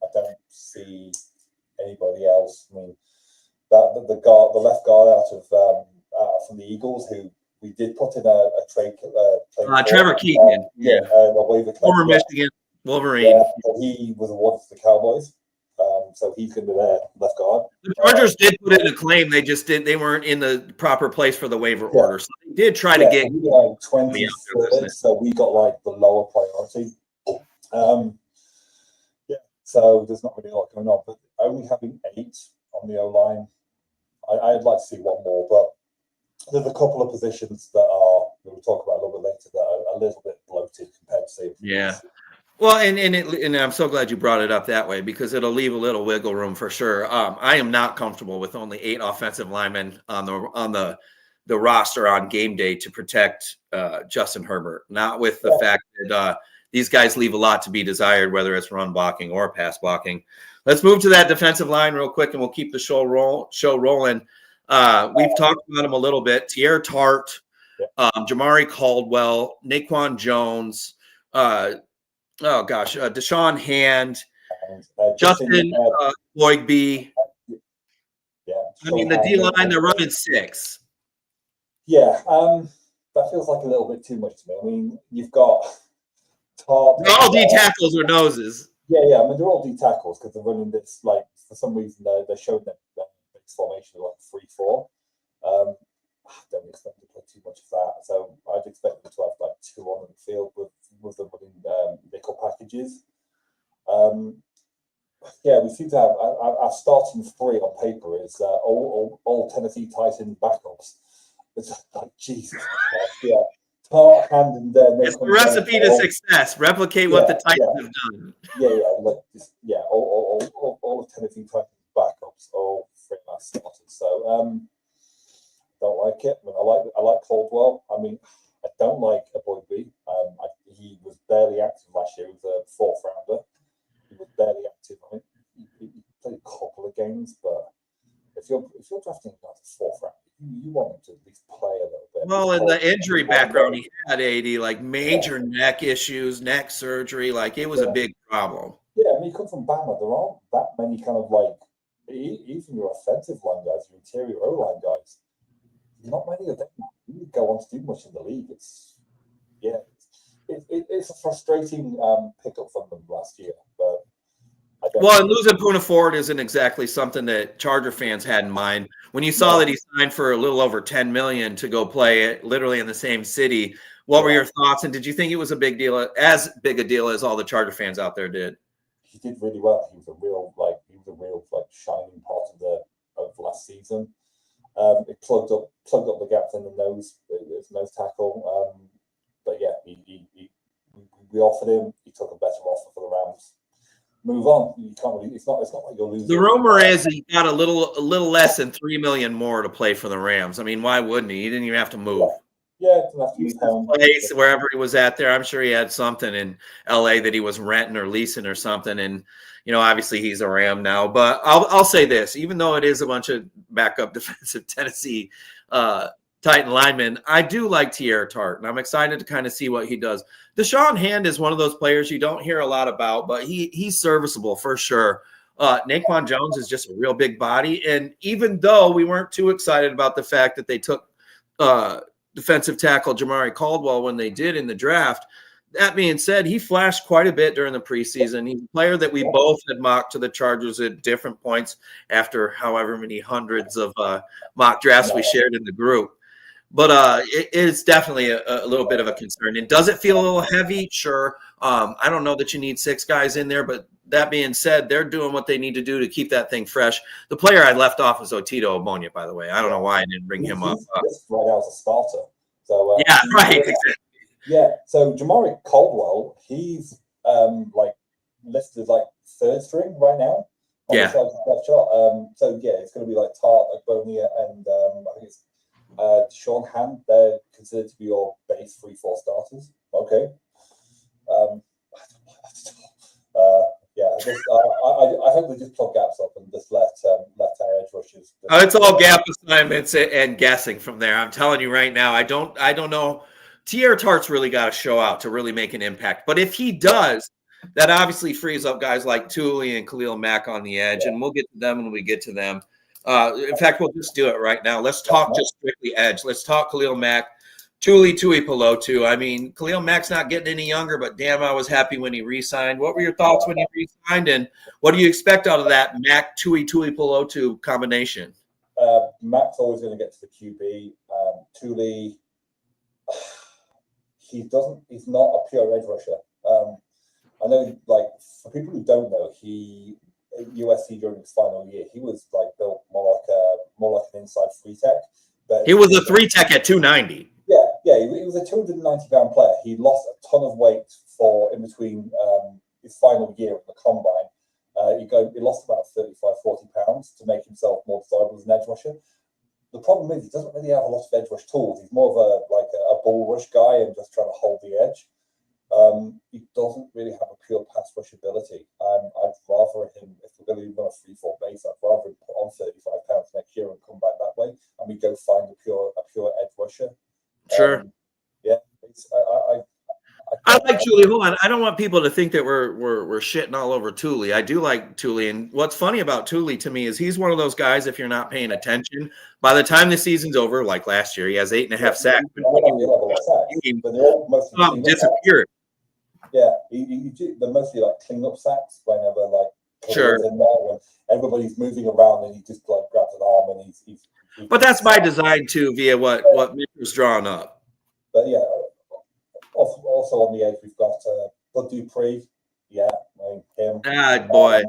I don't see anybody else. I mean, the left guard out from the Eagles, who we did put in a trade. Trevor Keenan, former Michigan Wolverine. Yeah, he was awarded to the Cowboys, so he's going to be their left guard. The Chargers did put in a claim. They weren't in the proper place for the waiver order, so they did try to get like 20. So we got like the lower priority. So there's not really a lot going on, but only having 8 on the O-line, I'd like to see one more, but there's a couple of positions that we'll talk about a little bit later that are a little bit bloated compared to say. Yeah. Well, and I'm so glad you brought it up that way because it'll leave a little wiggle room for sure. I am not comfortable with only 8 offensive linemen on the roster on game day to protect Justin Herbert. Not with the fact that these guys leave a lot to be desired, whether it's run blocking or pass blocking. Let's move to that defensive line real quick, and we'll keep the show rolling. We've talked about them a little bit. Tierre Tart, Jamari Caldwell, Naquan Jones, Deshaun Hand, Justin Boygby. I mean, the D-line, they're running 6. Yeah, that feels like a little bit too much to me. I mean, you've got Tart. They're all D tackles or noses. Yeah. I mean, they're all D tackles because they're running this, like, for some reason, they're showing their formation of like 3-4. I don't expect them to play too much of that. So I'd expect them to have like 2 on the field with them running nickel packages. We seem to have our starting 3 on paper is all Tennessee Titans backups. It's like Jesus. Yeah. Tart, Hand, and it's the recipe to success. Replicate what the Titans have done. All of Tennessee Titans backups, all 3 last starters. So don't like it. I mean, I like Caldwell. I mean, I don't like a Boygby. He was barely active last year. He was a 4th rounder. He was barely active. I think he played a couple of games, but if you're drafting like a 4th rounder, you want him to at least play a little bit. Well, in the injury background, he had 80, like major neck issues, neck surgery. Like it was a big problem. Yeah, I mean, you come from Bama. There aren't that many kind of like, even your offensive line guys, your interior O-line guys, not many of them really go on to do much in the league. It's a frustrating pickup from them last year. But and losing Poona Ford isn't exactly something that Charger fans had in mind. When you saw that he signed for a little over $10 million to go play it literally in the same city, what were your thoughts? And did you think it was as big a deal as all the Charger fans out there did? he did really well. He was a real shining part of last season. It plugged up the gaps in the nose tackle. But yeah, we offered him. He took a better offer for the Rams. Move on. You can't really. It's not like you're losing. The rumor is he got a little less than $3 million more to play for the Rams. I mean, why wouldn't he? He didn't even have to move. Yeah, didn't have to move home. Place wherever he was at there. I'm sure he had something in LA that he was renting or leasing or something. And obviously he's a Ram now. But I'll say this: even though it is a bunch of backup defensive Tennessee Titan linemen, I do like Tierra Tart, and I'm excited to kind of see what he does. Deshaun Hand is one of those players you don't hear a lot about, but he's serviceable for sure. Naquan Jones is just a real big body, and even though we weren't too excited about the fact that they took defensive tackle Jamari Caldwell when they did in the draft, that being said, he flashed quite a bit during the preseason. He's a player that we both had mocked to the Chargers at different points after however many hundreds of mock drafts we shared in the group. But it's definitely a little bit of a concern. And does it feel a little heavy? Sure. I don't know that you need 6 guys in there, but that being said, they're doing what they need to do to keep that thing fresh. The player I left off was Otito Omonia, by the way. I don't know why I didn't bring him up. Right now as a starter. So yeah, right. Exactly. Yeah. So Jamari Caldwell, he's listed as third string right now. Yeah. So yeah, it's going to be Tart, Bonia, and I think it's Deshaun Hand. They're considered to be your base 3-4 starters. Okay. Yeah, I hope they just plug gaps up and just let our edge rushers. It's all gap assignments and guessing from there. I'm telling you right now, I don't know. Tierra Tart's really got to show out to really make an impact. But if he does, that obviously frees up guys like Tuli and Khalil Mack on the edge, and we'll get to them when we get to them. In fact, we'll just do it right now. Let's talk just strictly edge. Let's talk Khalil Mack, Tuli Tuipulotu. I mean, Khalil Mack's not getting any younger, but damn, I was happy when he re-signed. What were your thoughts when he re-signed, and what do you expect out of that Mack Tuipulotu combination? Mack's always going to get to the QB. Tuli, he's not a pure edge rusher. I know, for people who don't know, at USC during his final year, he was built more like an inside 3-tech. But he was a 3-tech at 290. Yeah, he was a 290-pound player. He lost a ton of weight in between his final year at the combine. He lost about 35, 40 pounds to make himself more desirable as an edge rusher. The problem is he doesn't really have a lot of edge rush tools. He's more of a bull rush guy and just trying to hold the edge. He doesn't really have a pure pass rush ability. I'd rather him, if we're going to run a 3-4 base, I'd rather him put on 35 pounds next year and come back that way, and we go find a pure edge rusher. Sure. Yeah. I like Tuli. Hold on. I don't want people to think that we're shitting all over Tuli. I do like Tuli, and what's funny about Tuli to me is he's one of those guys. If you're not paying attention, by the time the season's over, like last year, he has 8.5 sacks. Disappeared. Yeah, they're mostly clean-up sacks whenever sure in there when everybody's moving around and he just grabs an arm and he's but that's by design too, via what Mitchell's drawn up. But yeah, also on the edge we've got Bud Dupree. Yeah, him. Boy.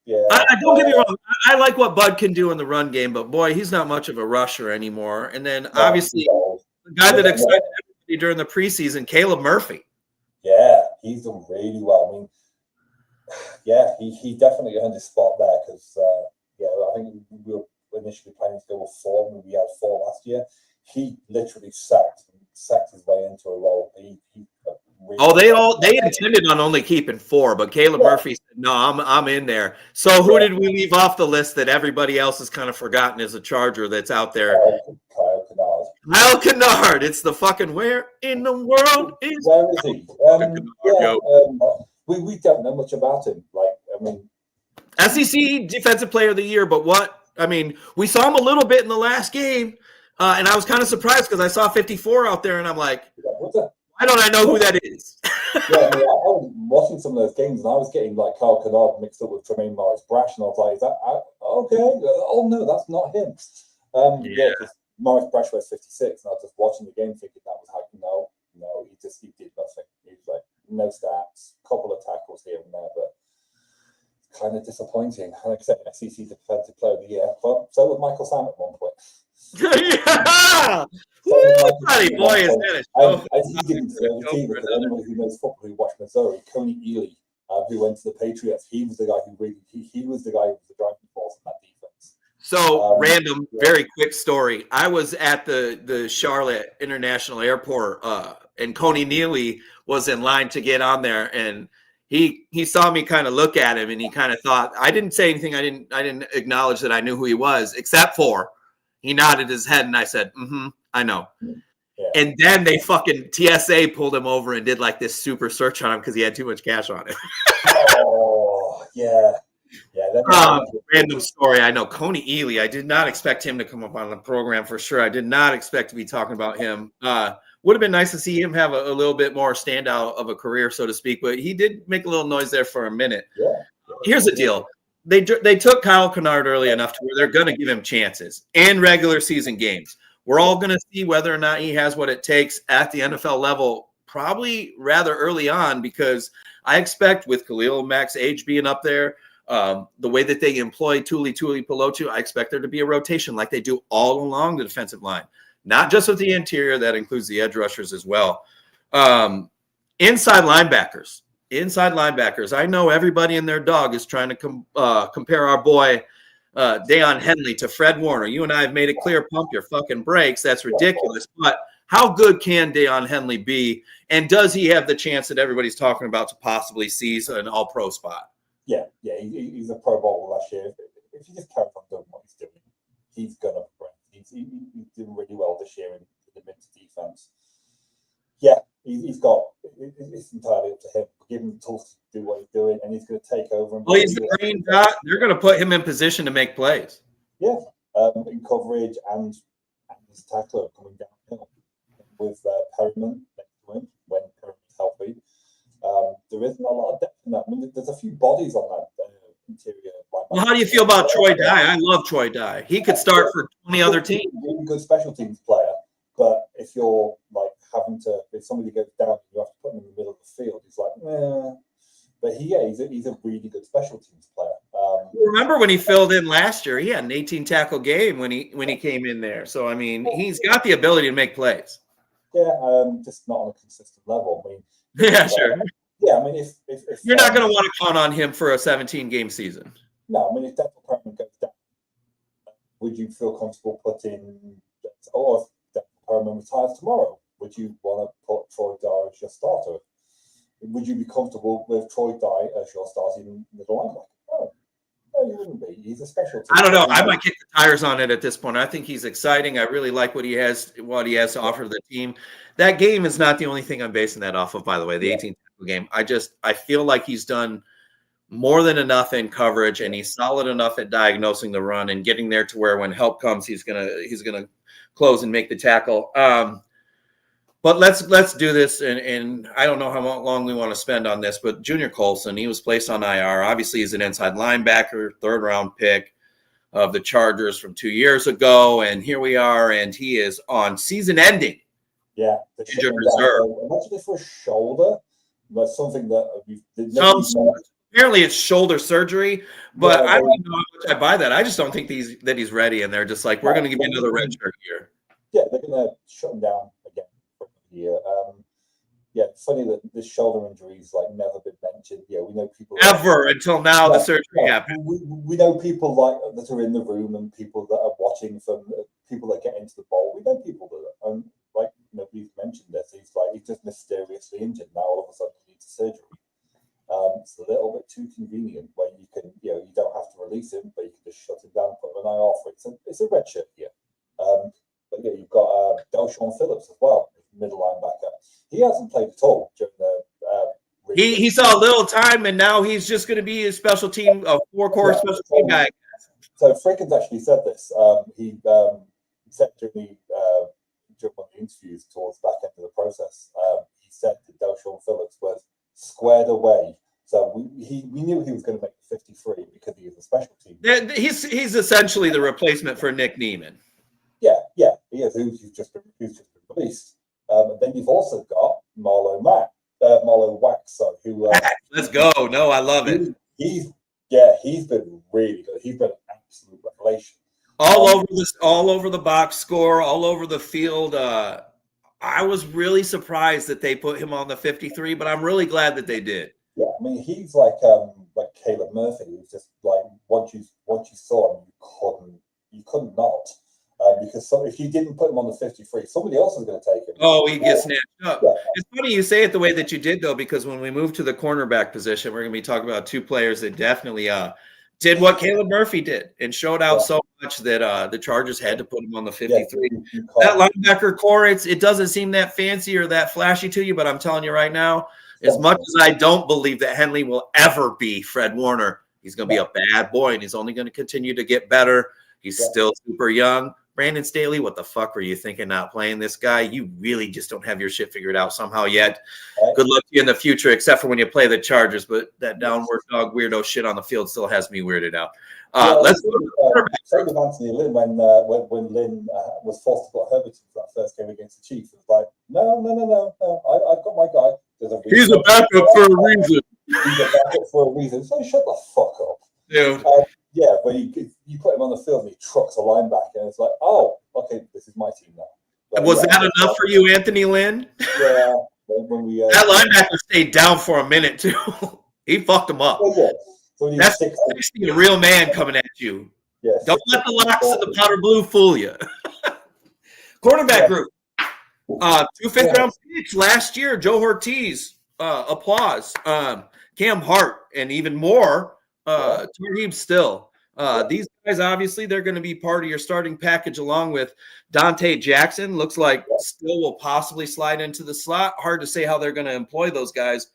Yeah. I don't get me wrong. I like what Bud can do in the run game, but boy, he's not much of a rusher anymore. And then obviously the guy that excited everybody during the preseason, Caleb Murphy. Yeah, he's done really well. I mean, yeah, he definitely earned his spot there because, I think we were initially planning to go with 4, and we had 4 last year. He literally sacked his way into a role. They intended on only keeping 4, but Caleb Murphy said, "No, I'm in there." So who did we leave off the list that everybody else has kind of forgotten as a Charger that's out there? Kyle Kennard. Kyle Kennard. It's the fucking where in the world is? Where is he? We don't know much about him. SEC Defensive Player of the Year, but what? I mean, we saw him a little bit in the last game, and I was kind of surprised because I saw 54 out there, and I'm like, why don't I know who that is? I was watching some of those games, and I was getting Kyle Kennard mixed up with Tremaine Morris-Brash, and I was like, is that okay? Oh, no, that's not him. Morris-Brash wears 56, and I was just watching the game thinking that was no, he did nothing. He was no stats, couple of tackles here and there, but kind of disappointing. Like I said, SEC Defensive Player of the Year, but so was Michael Sam at one point. Yeah! Buddy, boy, is that a show. And he didn't deserve it either, because anybody who knows football who watched Missouri, Coney Ely, who went to the Patriots, he was the guy who really, he was the guy who was the driving force in that defense. So, random, very quick story. I was at the Charlotte International Airport, and Coney Neely was in line to get on there, and he saw me kind of look at him, and he kind of thought, I didn't say anything. I didn't acknowledge that I knew who he was, except for he nodded his head, and I said, I know. Yeah. And then they fucking TSA pulled him over and did like this super search on him because he had too much cash on him. Oh, yeah. Yeah. Random story. I know Coney Ely. I did not expect him to come up on the program for sure. I did not expect to be talking about him. Would have been nice to see him have a little bit more standout of a career, so to speak, but he did make a little noise there for a minute. Yeah. Here's the deal. They took Kyle Kennard early enough to where they're going to give him chances and regular season games. We're all going to see whether or not he has what it takes at the NFL level, probably rather early on, because I expect with Khalil Mack's age being up there, the way that they employ Tuli Pelotu, I expect there to be a rotation like they do all along the defensive line. Not just with the interior, that includes the edge rushers as well. Inside linebackers. I know everybody and their dog is trying to compare our boy Deion Henley to Fred Warner. You and I have made it clear, pump your fucking brakes. That's ridiculous. But how good can Deion Henley be? And does he have the chance that everybody's talking about to possibly seize an all-pro spot? Yeah. He's a Pro Bowl last year. If he just carries on doing what he's doing, he's going to progress. He's doing really well this year in the mid defense. Yeah, he's got. It's entirely up to him. Give him the tools to do what he's doing, and he's going to take over. Well, he's the green dot. They're going to put him in position to make plays. Yeah, in coverage and his tackler coming downhill with Perriman next to him when Perriman's healthy. There isn't a lot of depth in that. I mean, there's a few bodies on that interior. Well, how do you feel about Troy Dye? I love Troy Dye. He could start for 20 other teams. Really good special teams player, but if you're like if somebody goes down, you have to put him in the middle of the field. He's like, But he's a really good special teams player. Remember when he filled in last year? He had an 18 tackle game when he came in there. So I mean, he's got the ability to make plays. Yeah, just not on a consistent level. I mean, yeah, sure. Yeah, I mean, if you're not going to want to count on him for a 17-game season. No, I mean, if Denzel Perriman goes down, would you feel comfortable putting? Or if Denzel Perriman retires tomorrow, would you want to put Troy Dye as your starter? Would you be comfortable with Troy Dye as your starting middle linebacker? No, you wouldn't be. He's a special team. I don't know. I might kick the tires on it at this point. I think he's exciting. I really like what he has to offer the team. That game is not the only thing I'm basing that off of, by the way, the 18 tackle game. I feel like he's done more than enough in coverage, and he's solid enough at diagnosing the run and getting there to where when help comes, he's gonna close and make the tackle. But let's do this, and I don't know how long we want to spend on this, but Junior Colson, he was placed on IR. Obviously, he's an inside linebacker, third-round pick of the Chargers from 2 years ago, and here we are, and he is on season-ending. Yeah, injured reserve. Imagine if for shoulder, but something that apparently it's shoulder surgery, but I don't know how much I buy that. I just don't think that he's ready, and they're just like, we're going to give you another red shirt here. Yeah, they're going to shut him down again for a year. Yeah, funny that this shoulder injury's like never been mentioned. Yeah, we know people ever until now the surgery happened. We know people like that are in the room and people that are watching from people that get into the bowl. We know people that are like nobody's mentioned this. He's just mysteriously injured now. All of a sudden, he needs surgery. It's a little bit too convenient where you can, you don't have to release him, but you can just shut him down, put him an IR for it. It's a red shirt here. But yeah, you've got Delshon Phillips as well, middle linebacker. He hasn't played at all during the. He saw a little time, and now he's just going to be a special team, a four-core special team guy. So Frickens actually said this. He said during one of the interviews towards the back end of the process, he said that Delshon Phillips was squared away. So we knew he was going to make 53 because he is a special team. He's essentially the replacement for Nick Neiman. Yeah, he is. Who's just been released. And then you've also got Marlo Wax. Who? Let's go. No, I love it. He's Yeah, he's been really good. He's been an absolute revelation. All over the box score, all over the field. I was really surprised that they put him on the 53, but I'm really glad that they did. Yeah, I mean, he's like Caleb Murphy. He's just like once you saw him, you couldn't not. Because if you didn't put him on the 53, somebody else is going to take him. Oh, he gets snatched up. Yeah. It's funny you say it the way that you did, though, because when we move to the cornerback position, we're going to be talking about two players that definitely did what Caleb Murphy did and showed out so much that the Chargers had to put him on the 53. Yeah, that linebacker core, it doesn't seem that fancy or that flashy to you, but I'm telling you right now, as much as I don't believe that Henley will ever be Fred Warner, he's going to be a bad boy, and he's only going to continue to get better. He's still super young. Brandon Staley, what the fuck were you thinking not playing this guy? You really just don't have your shit figured out somehow yet. Good luck to you in the future, except for when you play the Chargers. But that downward dog weirdo shit on the field still has me weirded out. Let's go to the quarterback. Same with Anthony Lynn when Lynn was forced to put Herbert for that first game against the Chiefs. It was like, no. I've got my guy. He's a backup for a reason. He's a backup for a reason. So shut the fuck up. Dude. Yeah, but you put him on the field and he trucks a linebacker, and it's like, oh, okay, this is my team now. But was that enough for you, Anthony Lynn? Yeah. When we that linebacker stayed down for a minute too. He fucked him up. Well, yeah. So that's 60, a real man coming at you. Yeah, don't let the locks of the powder blue fool you. Quarterback group. 2 5th-round picks last year. Joe Ortiz, applause. Cam Hart, and even more. Tarheeb Still. These guys, obviously, they're going to be part of your starting package along with Dante Jackson. Looks like Still will possibly slide into the slot. Hard to say how they're going to employ those guys.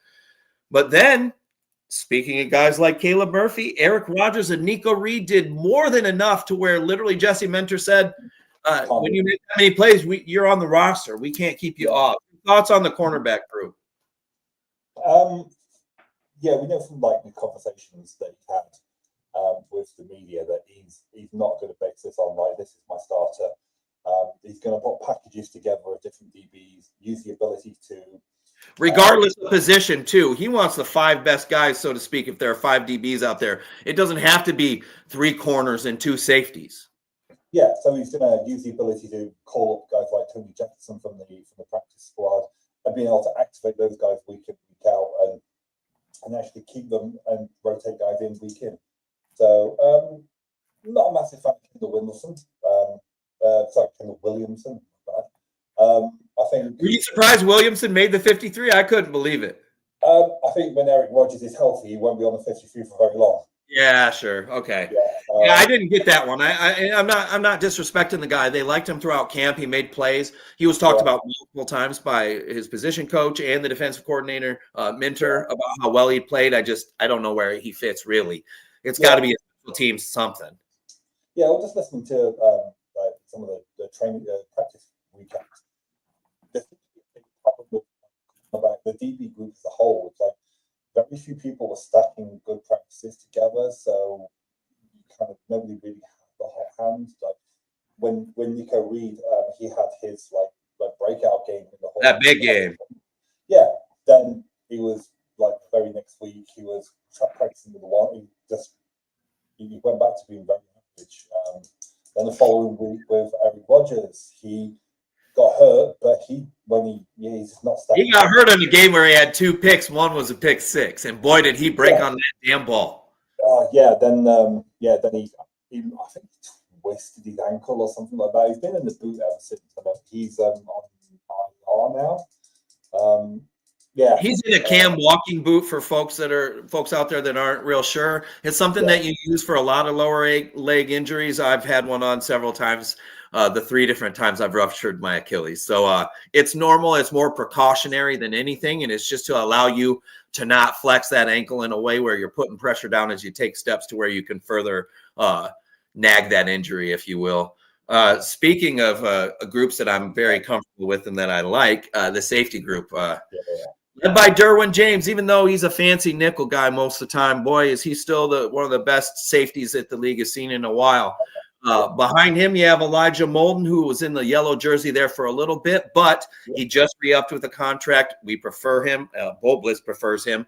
But then, speaking of guys like Caleb Murphy, Eric Rodgers and Nico Reed did more than enough to where literally Jesse Mentor said, when you make that many plays, you're on the roster. We can't keep you off. Thoughts on the cornerback group? Yeah, we know from like the conversations that he had with the media that he's not going to base this on like this is my starter. He's going to put packages together of different DBs, use the ability to, regardless of position too. He wants the 5 best guys, so to speak. If there are 5 DBs out there, it doesn't have to be 3 corners and 2 safeties. Yeah, so he's going to use the ability to call up guys like Tony Jackson from the practice squad and being able to activate those guys week in, week out, and actually keep them and rotate guys in week in. So, not a massive fan of Kendall Williamson. I think. Were you surprised Williamson made the 53? I couldn't believe it. I think when Eric Rodgers is healthy, he won't be on the 53 for very long. Yeah, sure. Okay. Yeah, I didn't get that one. I'm not disrespecting the guy. They liked him throughout camp. He made plays. He was talked about multiple times by his position coach and the defensive coordinator, Mentor, about how well he played. I don't know where he fits really. It's got to be a special team something. Yeah, I was just listening to like some of the training practice recaps. About the DB group as a whole, it's like very few people were stacking good practices together, so kind of nobody really had the hot hand. Like when Nico Reed, he had his like breakout game in the whole that big game. Yeah, then he was like the very next week he was practicing with the one. He went back to being very average. Then the following week with Eric Rodgers, he got hurt, but he's not stacking. He got hurt in the game where he had 2 picks. One was a pick 6, and boy did he break on that damn ball. Then he I think he twisted his ankle or something like that. He's been in the boot ever since. He's on IR now. He's in a Cam walking boot for folks out there that aren't real sure. It's something that you use for a lot of lower leg injuries. I've had one on several times. The 3 different times I've ruptured my Achilles. So it's normal. It's more precautionary than anything. And it's just to allow you to not flex that ankle in a way where you're putting pressure down as you take steps to where you can further nag that injury, if you will. Speaking of groups that I'm very comfortable with and that I like, the safety group. Led by Derwin James, even though he's a fancy nickel guy most of the time, boy, is he still one of the best safeties that the league has seen in a while. Behind him, you have Elijah Molden, who was in the yellow jersey there for a little bit, but he just re-upped with a contract. We prefer him. Bobliss prefers him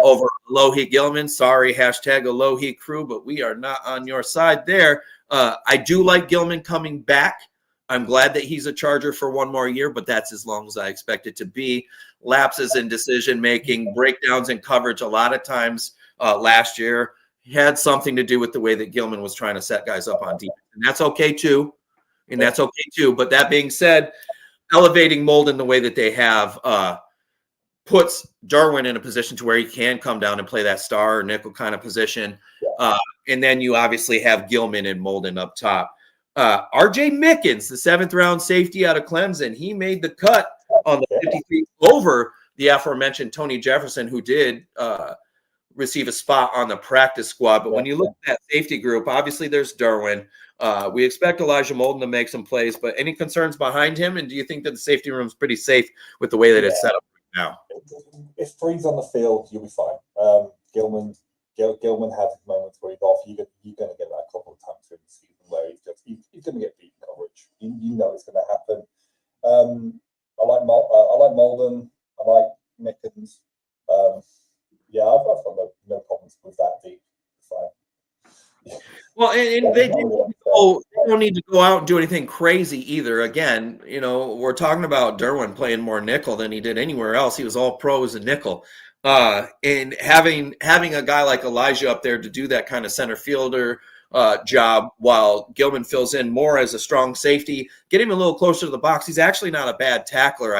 over Alohi Gilman. Sorry, hashtag Alohi crew, but we are not on your side there. I do like Gilman coming back. I'm glad that he's a Charger for one more year, but that's as long as I expect it to be. Lapses in decision-making, breakdowns in coverage a lot of times last year had something to do with the way that Gilman was trying to set guys up on defense. And that's okay too. But that being said, elevating Molden the way that they have puts Jarwin in a position to where he can come down and play that star or nickel kind of position. And then you obviously have Gilman and Molden up top. RJ Mickens, the 7th-round safety out of Clemson, he made the cut on the 53 over the aforementioned Tony Jefferson, who did receive a spot on the practice squad. But when you look at that safety group, obviously there's Derwin. We expect Elijah Molden to make some plays, but any concerns behind him? And do you think that the safety room is pretty safe with the way that it's set up right now? If Freed's on the field, you'll be fine. Gilman had moments where he's off. You're going to get that a couple of times through the season where he's going to get beaten coverage. You know it's going to happen. I like Molden. I like Mickens. I've got no problems with that deep. It's fine. Well, and they don't need to go out and do anything crazy either. Again, we're talking about Derwin playing more nickel than he did anywhere else. He was all pro as a nickel. And having a guy like Elijah up there to do that kind of center fielder job while Gilman fills in more as a strong safety, get him a little closer to the box. He's actually not a bad tackler.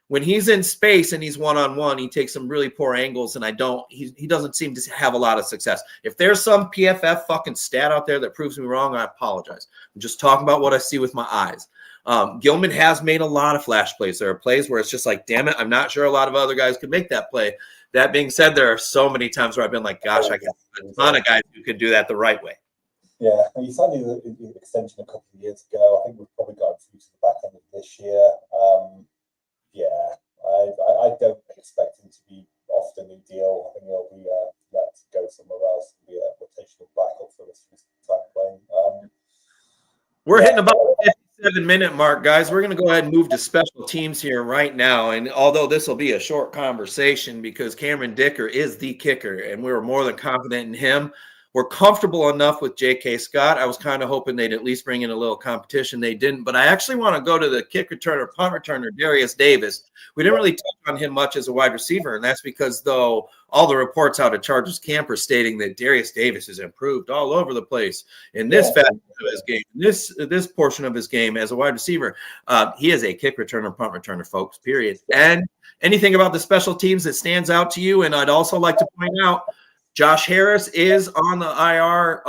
When he's in space and he's one-on-one, he takes some really poor angles, and he doesn't seem to have a lot of success. If there's some PFF fucking stat out there that proves me wrong, I apologize. I'm just talking about what I see with my eyes. Gilman has made a lot of flash plays. There are plays where it's just like, damn it, I'm not sure a lot of other guys could make that play. That being said, there are so many times where I've been like, gosh, I can find a ton of guys who can do that the right way. Yeah, and you signed the extension a couple of years ago. I think we've probably got through to the back end of this year. I don't expect him to be off the new deal. I think he'll be let go somewhere else and be a rotational backup for this time playing. We're hitting about the 57-minute mark, guys. We're going to go ahead and move to special teams here right now. And although this will be a short conversation because Cameron Dicker is the kicker, and we were more than confident in him. We're comfortable enough with J.K. Scott. I was kind of hoping they'd at least bring in a little competition. They didn't. But I actually want to go to the kick returner, punt returner, Darius Davis. We didn't really touch on him much as a wide receiver, and that's because, though, all the reports out of Chargers camp are stating that Darius Davis has improved all over the place in this facet of his game, this portion of his game as a wide receiver. He is a kick returner, punt returner, folks, period. And anything about the special teams that stands out to you? And I'd also like to point out, Josh Harris is on the IR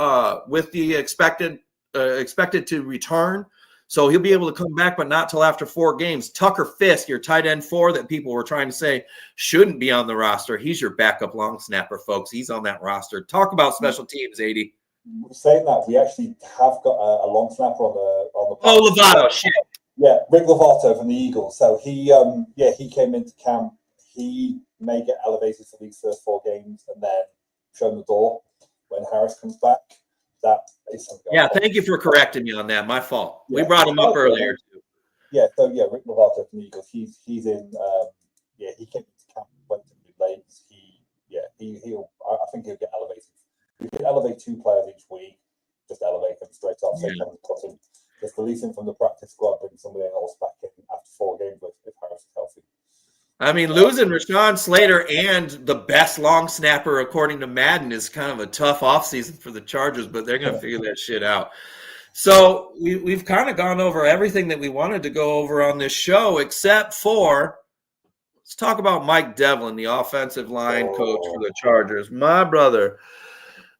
with the expected to return. So he'll be able to come back, but not till after 4 games. Tucker Fisk, your tight end 4 that people were trying to say shouldn't be on the roster. He's your backup long snapper, folks. He's on that roster. Talk about special teams, 80. Saying that, we actually have got a long snapper on the. Oh, Lovato, shit. Yeah, Rick Lovato from the Eagles. So he came into camp. He may get elevated for these first 4 games and then shown the door when Harris comes back. That is something. Yeah, thank you for correcting me on that. My fault. Yeah. We brought him up earlier too. Yeah, so Rick Lovato from the Eagles. He's in. He came into camp relatively late. I think he'll get elevated. We can elevate 2 players each week. Just elevate them straight off. Just release him from the practice squad. Bring somebody else back in after 4 games if Harris is healthy. I mean, losing Rashawn Slater and the best long snapper, according to Madden, is kind of a tough offseason for the Chargers, but they're going to figure that shit out. So we've kind of gone over everything that we wanted to go over on this show, except for, let's talk about Mike Devlin, the offensive line coach for the Chargers. My brother,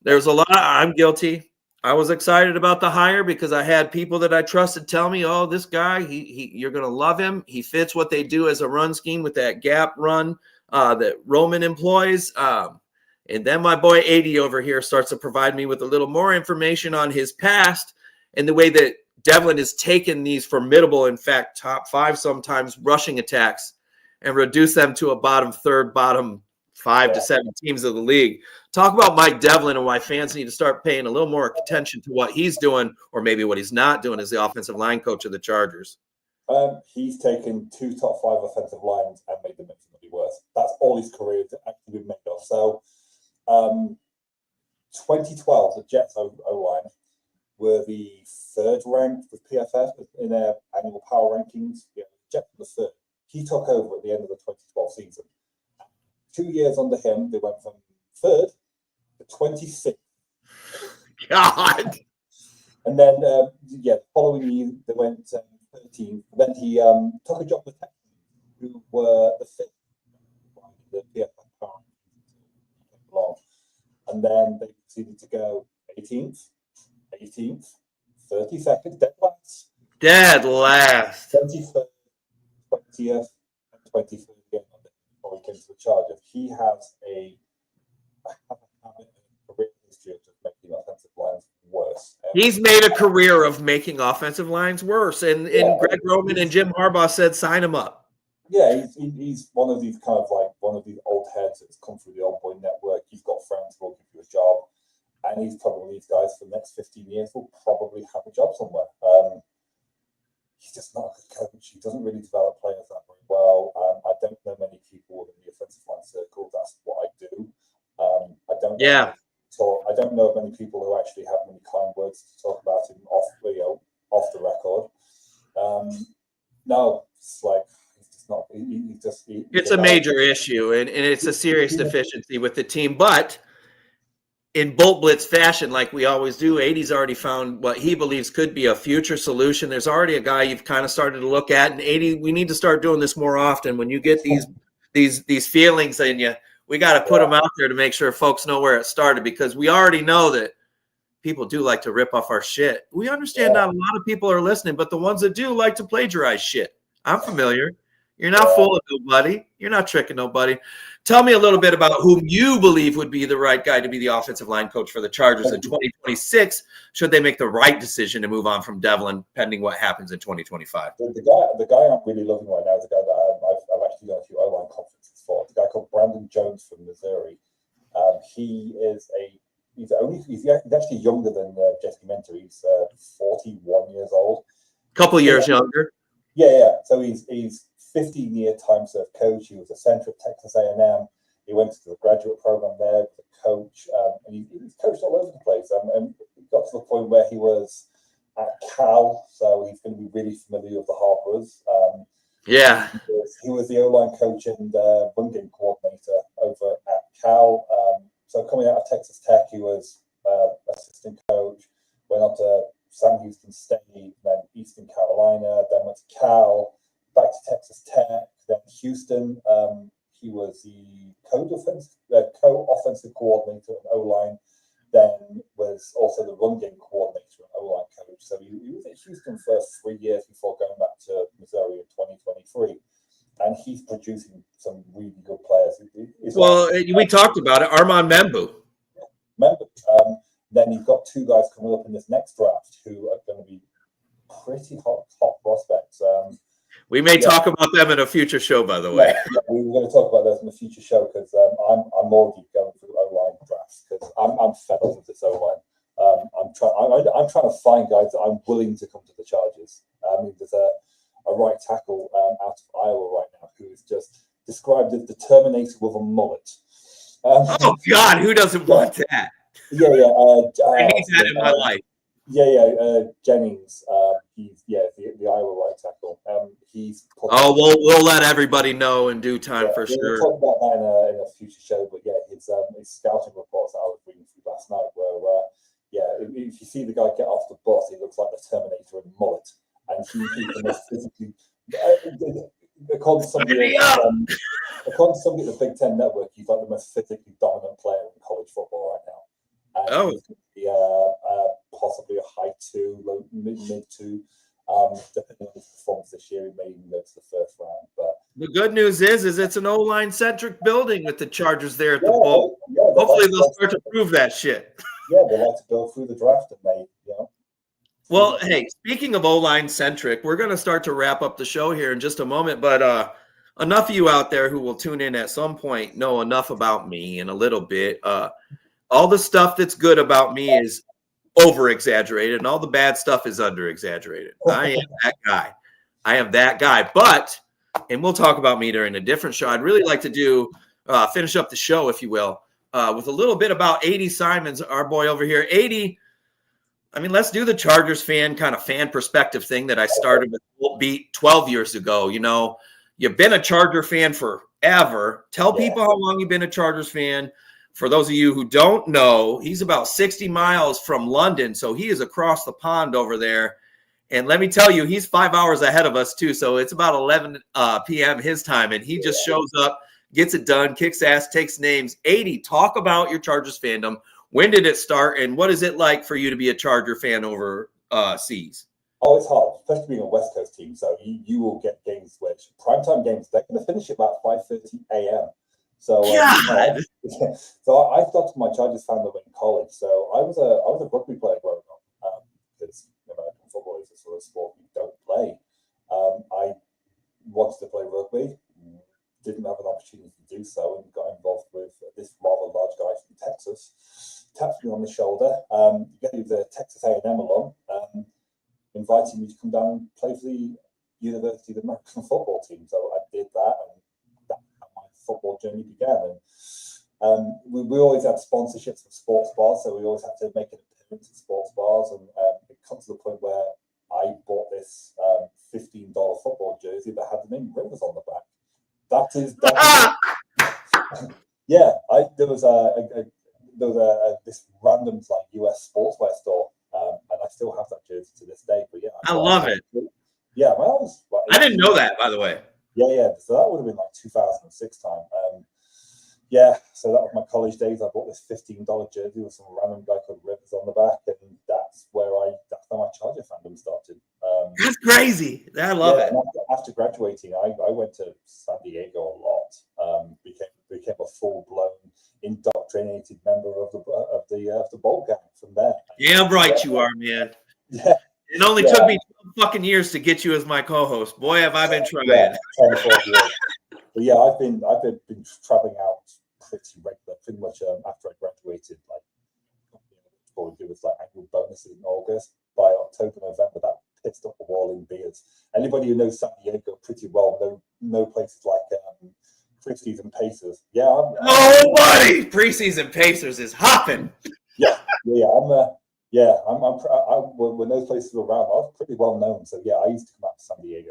there's a lot. I'm guilty. I was excited about the hire because I had people that I trusted tell me, oh, this guy, you're going to love him. He fits what they do as a run scheme with that gap run that Roman employs. And then my boy 80 over here starts to provide me with a little more information on his past and the way that Devlin has taken these formidable, in fact, top 5 sometimes rushing attacks and reduced them to a bottom 5 to 7 teams of the league Talk about Mike Devlin and why fans need to start paying a little more attention to what he's doing, or maybe what he's not doing as the offensive line coach of the Chargers. He's taken 2 top 5 offensive lines and made them infinitely worse. That's all his career has actually been made of. So, 2012, the Jets O-line were the 3rd ranked with PFF in their annual power rankings. Yeah, Jets were the 3rd. He took over at the end of the 2012 season. 2 years under him, they went from 3rd to 26th. God. And then, the following year, they went 13th. Then he took a job with Texans, who were the 5th. The PFF power rankings. And then they proceeded to go 18th, 32nd, dead last. 21st, 20th, and 23rd again before he came to the Chargers. He has a career history of just making offensive lines worse. He's made a career of making offensive lines worse. And Greg Roman and Jim Harbaugh said, sign him up. Yeah, he's one of these one of these old heads that's come through the old boy network. He's got friends who will give you a job. And he's probably these guys for the next 15 years will probably have a job somewhere. He's just not a good coach. He doesn't really develop players that very well. I don't know many people within the offensive line circle. That's what I do. I don't. Yeah. So I don't know of many people who actually have many kind words to talk about him off the record. No, it's like he's just not. It's a major issue, and it's a serious deficiency with the team, but. In Bolt Blitz fashion, like we always do, 80's already found what he believes could be a future solution. There's already a guy you've kind of started to look at, and 80, we need to start doing this more often. When you get these feelings in you, we got to put them out there to make sure folks know where it started, because we already know that people do like to rip off our shit. We understand not a lot of people are listening, but the ones that do like to plagiarize shit. I'm familiar. You're not fooling nobody. You're not tricking nobody. Tell me a little bit about whom you believe would be the right guy to be the offensive line coach for the Chargers in 2026, should they make the right decision to move on from Devlin, pending what happens in 2025. The guy I'm really loving right now is the guy that I've actually done a few O-line conferences for. The guy called Brandon Jones from Missouri. He's actually younger than Jesse Minter. He's 41 years old. Couple years younger. Yeah. So he's 15-year time-served coach. He was a center at Texas A&M. He went to the graduate program there as a coach, and he's coached all over the place. And he got to the point where he was at Cal, so he's going to be really familiar with the Harpers. He was the O-line coach and run game coordinator over at Cal. So coming out of Texas Tech, he was assistant coach. Went on to Sam Houston State, then Eastern Carolina, then went to Cal. Back to Texas Tech, then Houston. He was the co-offensive coordinator and O-line, then was also the run game coordinator and O-line coach. So he was at Houston for 3 years before going back to Missouri in 2023. And he's producing some really good players. We talked about it, Armand Membu. Then you've got 2 guys coming up in this next draft who are going to be pretty hot prospects. We may talk about them in a future show, by the way. Yeah, we were going to talk about those in a future show, because I'm already going through O-line drafts because I'm fed up with this O-line. I'm trying to find guys that I'm willing to come to the Chargers. I mean, there's a right tackle out of Iowa right now who is just described as the Terminator with a mullet. Oh God, who doesn't want that? I need that in my life. Jennings. He's the Iowa right tackle. We'll let everybody know in due time for sure. We'll talk about that in a future show. But his scouting reports that I was reading through last night were if you see the guy get off the bus, he looks like the Terminator in mullet, and he's the most physically. According to somebody at the Big Ten Network, he's like the most physically dominant player in college football right now. And he's going to be possibly a high 2, low mid 2. Depending on his performance this year, he may even go to the first round. But the good news is it's an O-line centric building with the Chargers there at the Bowl. Hopefully they'll start to prove that shit. Yeah, they like to go through the draft, and they. Well, hey, speaking of O-line centric, we're going to start to wrap up the show here in just a moment. But enough of you out there who will tune in at some point know enough about me in a little bit. all the stuff that's good about me is over exaggerated, and all the bad stuff is under exaggerated. I am that guy. I am that guy. But, and we'll talk about me during a different show. I'd really like to do finish up the show, if you will, with a little bit about 80 Simons, our boy over here. 80. I mean, let's do the Chargers fan perspective thing that I started with Beat 12 years ago. You know, you've been a Charger fan forever. Tell people how long you've been a Chargers fan. For those of you who don't know, he's about 60 miles from London, so he is across the pond over there. And let me tell you, he's 5 hours ahead of us, too. So it's about 11 p.m. his time, and he just shows up, gets it done, kicks ass, takes names. 80, talk about your Chargers fandom. When did it start, and what is it like for you to be a Charger fan overseas? Oh, it's hard, especially being a West Coast team. So you will get games which primetime games, they're going to finish at about 5:30 a.m. So, so I started my Chargers fandom in college. So I was a rugby player growing up because American football is a sort of sport you don't play. I wanted to play rugby, didn't have an opportunity to do so, and got involved with this rather large guy from Texas. Tapped me on the shoulder, gave the Texas A&M alum, inviting me to come down and play for the University of American football team. So I did that, and that's how my football journey began. And we always had sponsorships of sports bars, so we always had to make an appearance at sports bars. And it comes to the point where I bought this $15 football jersey that had the name Rivers on the back. That is yeah. There was this random US sportswear store, and I still have that jersey to this day. But yeah, I love it. Yeah, I didn't know that, by the way. Yeah. So that would have been 2006 time. Yeah, so that was my college days. I bought this $15 jersey with some random guy called Rivers on the back, and that's how my Charger fandom started. That's crazy. I love it. After graduating, I went to San Diego a lot. Became a full-blown indoctrinated member of the Bolt gang from there. Yeah, right you are, man. Yeah. It only took me 12 fucking years to get you as my co-host. Boy, have I been trying. Yeah, 10, 12 years. But yeah, I've been traveling out pretty regular. Pretty much after I graduated, what we do was annual bonuses in August. By October, November, that pissed up the wall in beers. Anybody who knows San Diego pretty well know places like Preseason Pacers. Yeah, buddy, Preseason Pacers is hopping. Yeah. When those places were around, I was pretty well known. So yeah, I used to come out to San Diego.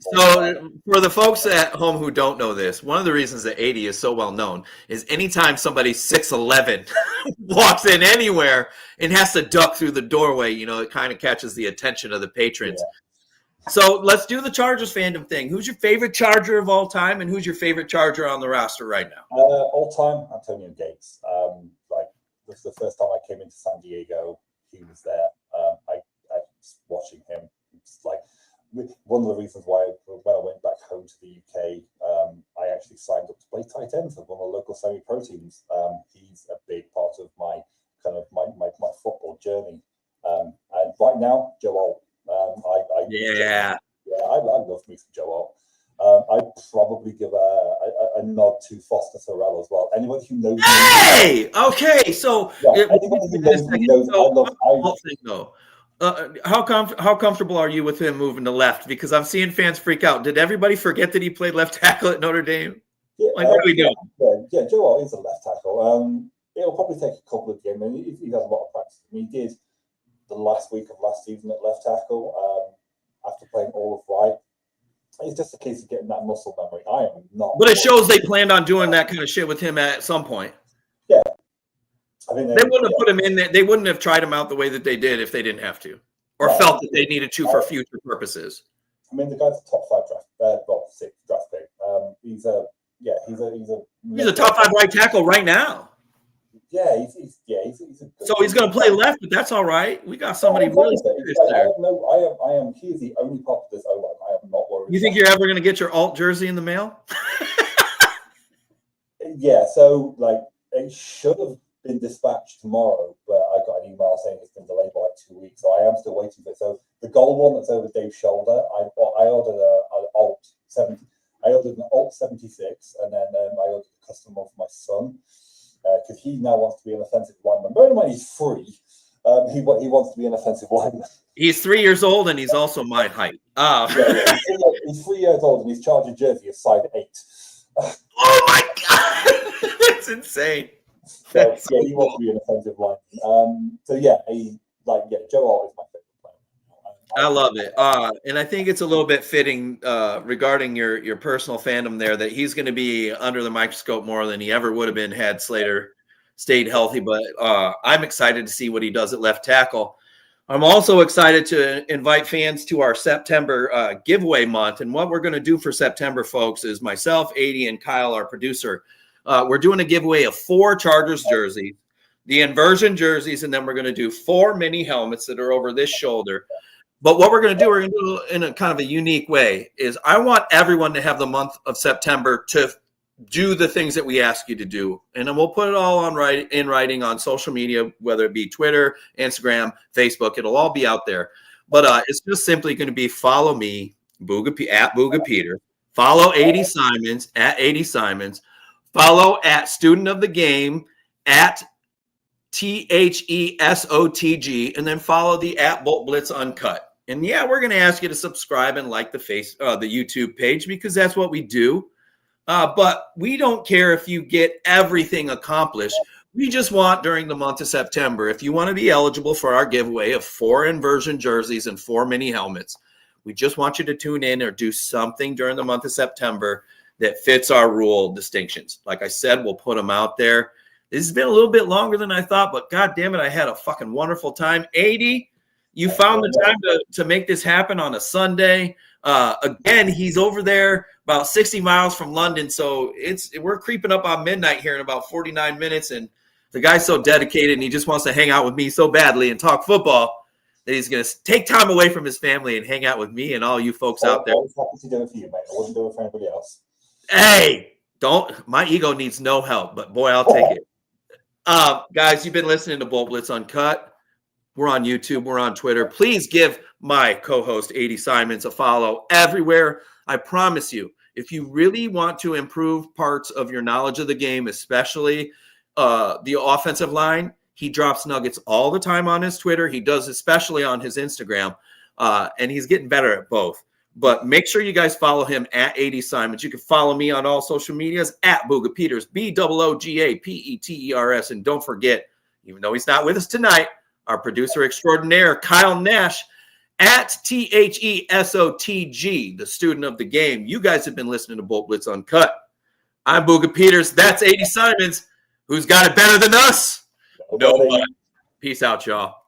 So for the folks at home who don't know this, one of the reasons that 80 is so well known is anytime somebody 6'11" walks in anywhere and has to duck through the doorway, it kind of catches the attention of the patrons. Yeah. So let's do the Chargers fandom thing. Who's your favorite Charger of all time, and who's your favorite Charger on the roster right now? All time, Antonio Gates. This was the first time I came into San Diego. He was there. I was watching him. It's one of the reasons why when I went back home to the UK, I actually signed up to play tight end for one of the local semi-pro teams. He's a big part of my football journey. And right now, Joe Alt. I love me some Joe Alt. I'd probably give a nod to Foster Sorrell as well. Anybody who knows me. Okay, so anybody who knows me knows how comfortable are you with him moving to left? Because I'm seeing fans freak out. Did everybody forget that he played left tackle at Notre Dame? Yeah, what are we doing? Yeah, Joe Alt is a left tackle. It'll probably take a couple of games. I mean, he has a lot of practice. He did the last week of last season at left tackle after playing all of right. It's just a case of getting that muscle memory. I am not. But it shows they planned on doing that kind of shit with him at some point. Yeah. I mean, they wouldn't have put him in there. They wouldn't have tried him out the way that they did if they didn't have to, or felt that they needed to for future purposes. I mean, the guy's a top 6 draft pick. He's a top 5 right tackle right now. Yeah, he's a good. So he's going to play left, but that's all right. We got somebody really serious there. He is the only part of this O-line. I am not worried. You think you're ever going to get your alt jersey in the mail? Yeah, so it should have been dispatched tomorrow, but I got an email saying it's been delayed by 2 weeks, so I am still waiting for it. So the gold one that's over Dave's shoulder, I ordered an alt 70. I ordered an alt 76, and then I ordered a custom one for my son. because he now wants to be an offensive lineman. Bear in mind, he's 3. He wants to be an offensive lineman. He's 3 years old, and he's also my height. He's 3 years old, and his Charger jersey is size 8. Oh my god, that's insane. So he wants to be an offensive lineman. Joe Alt is my favorite player. I love it, and I think it's a little bit fitting regarding your personal fandom there that he's going to be under the microscope more than he ever would have been had Slater stayed healthy. But I'm excited to see what he does at left tackle. I'm also excited to invite fans to our September giveaway month. And what we're going to do for September, folks, is myself, 80, and Kyle, our producer, we're doing a giveaway of 4 Chargers jerseys, the inversion jerseys, and then we're going to do 4 mini helmets that are over this shoulder. But what we're going to do in a kind of a unique way is I want everyone to have the month of September to do the things that we ask you to do. And then we'll put it all in writing on social media, whether it be Twitter, Instagram, Facebook. It'll all be out there. But it's just simply going to be follow me, at Booga Peter. Follow 80 Simons at 80 Simons. Follow at Student of the Game at THESOTG. And then follow the at Bolt Blitz Uncut. And yeah, we're going to ask you to subscribe and like the YouTube page because that's what we do. But we don't care if you get everything accomplished. We just want during the month of September, if you want to be eligible for our giveaway of 4 inversion jerseys and 4 mini helmets, we just want you to tune in or do something during the month of September that fits our rule distinctions. Like I said, we'll put them out there. This has been a little bit longer than I thought, but God damn it, I had a fucking wonderful time. 80, you found the time to make this happen on a Sunday. Again, he's over there about 60 miles from London, so we're creeping up on midnight here in about 49 minutes, and the guy's so dedicated, and he just wants to hang out with me so badly and talk football that he's going to take time away from his family and hang out with me and all you folks out there. I was happy to do it for you, mate. I wouldn't do it for anybody else. Hey, my ego needs no help, but boy, I'll take it. Guys, you've been listening to Bolt Blitz Uncut. We're on YouTube. We're on Twitter. Please give my co-host 80 Simons a follow everywhere. I promise you, if you really want to improve parts of your knowledge of the game, especially the offensive line, he drops nuggets all the time on his Twitter. He does especially on his Instagram, and he's getting better at both. But make sure you guys follow him at 80 Simons. You can follow me on all social medias at Booga Peters, BOOGAPETERS. And don't forget, even though he's not with us tonight, our producer extraordinaire, Kyle Nash, at THESOTG, the student of the game. You guys have been listening to Bolt Blitz Uncut. I'm Booga Peters. That's 80 Simons. Who's got it better than us? Nobody. Peace out, y'all.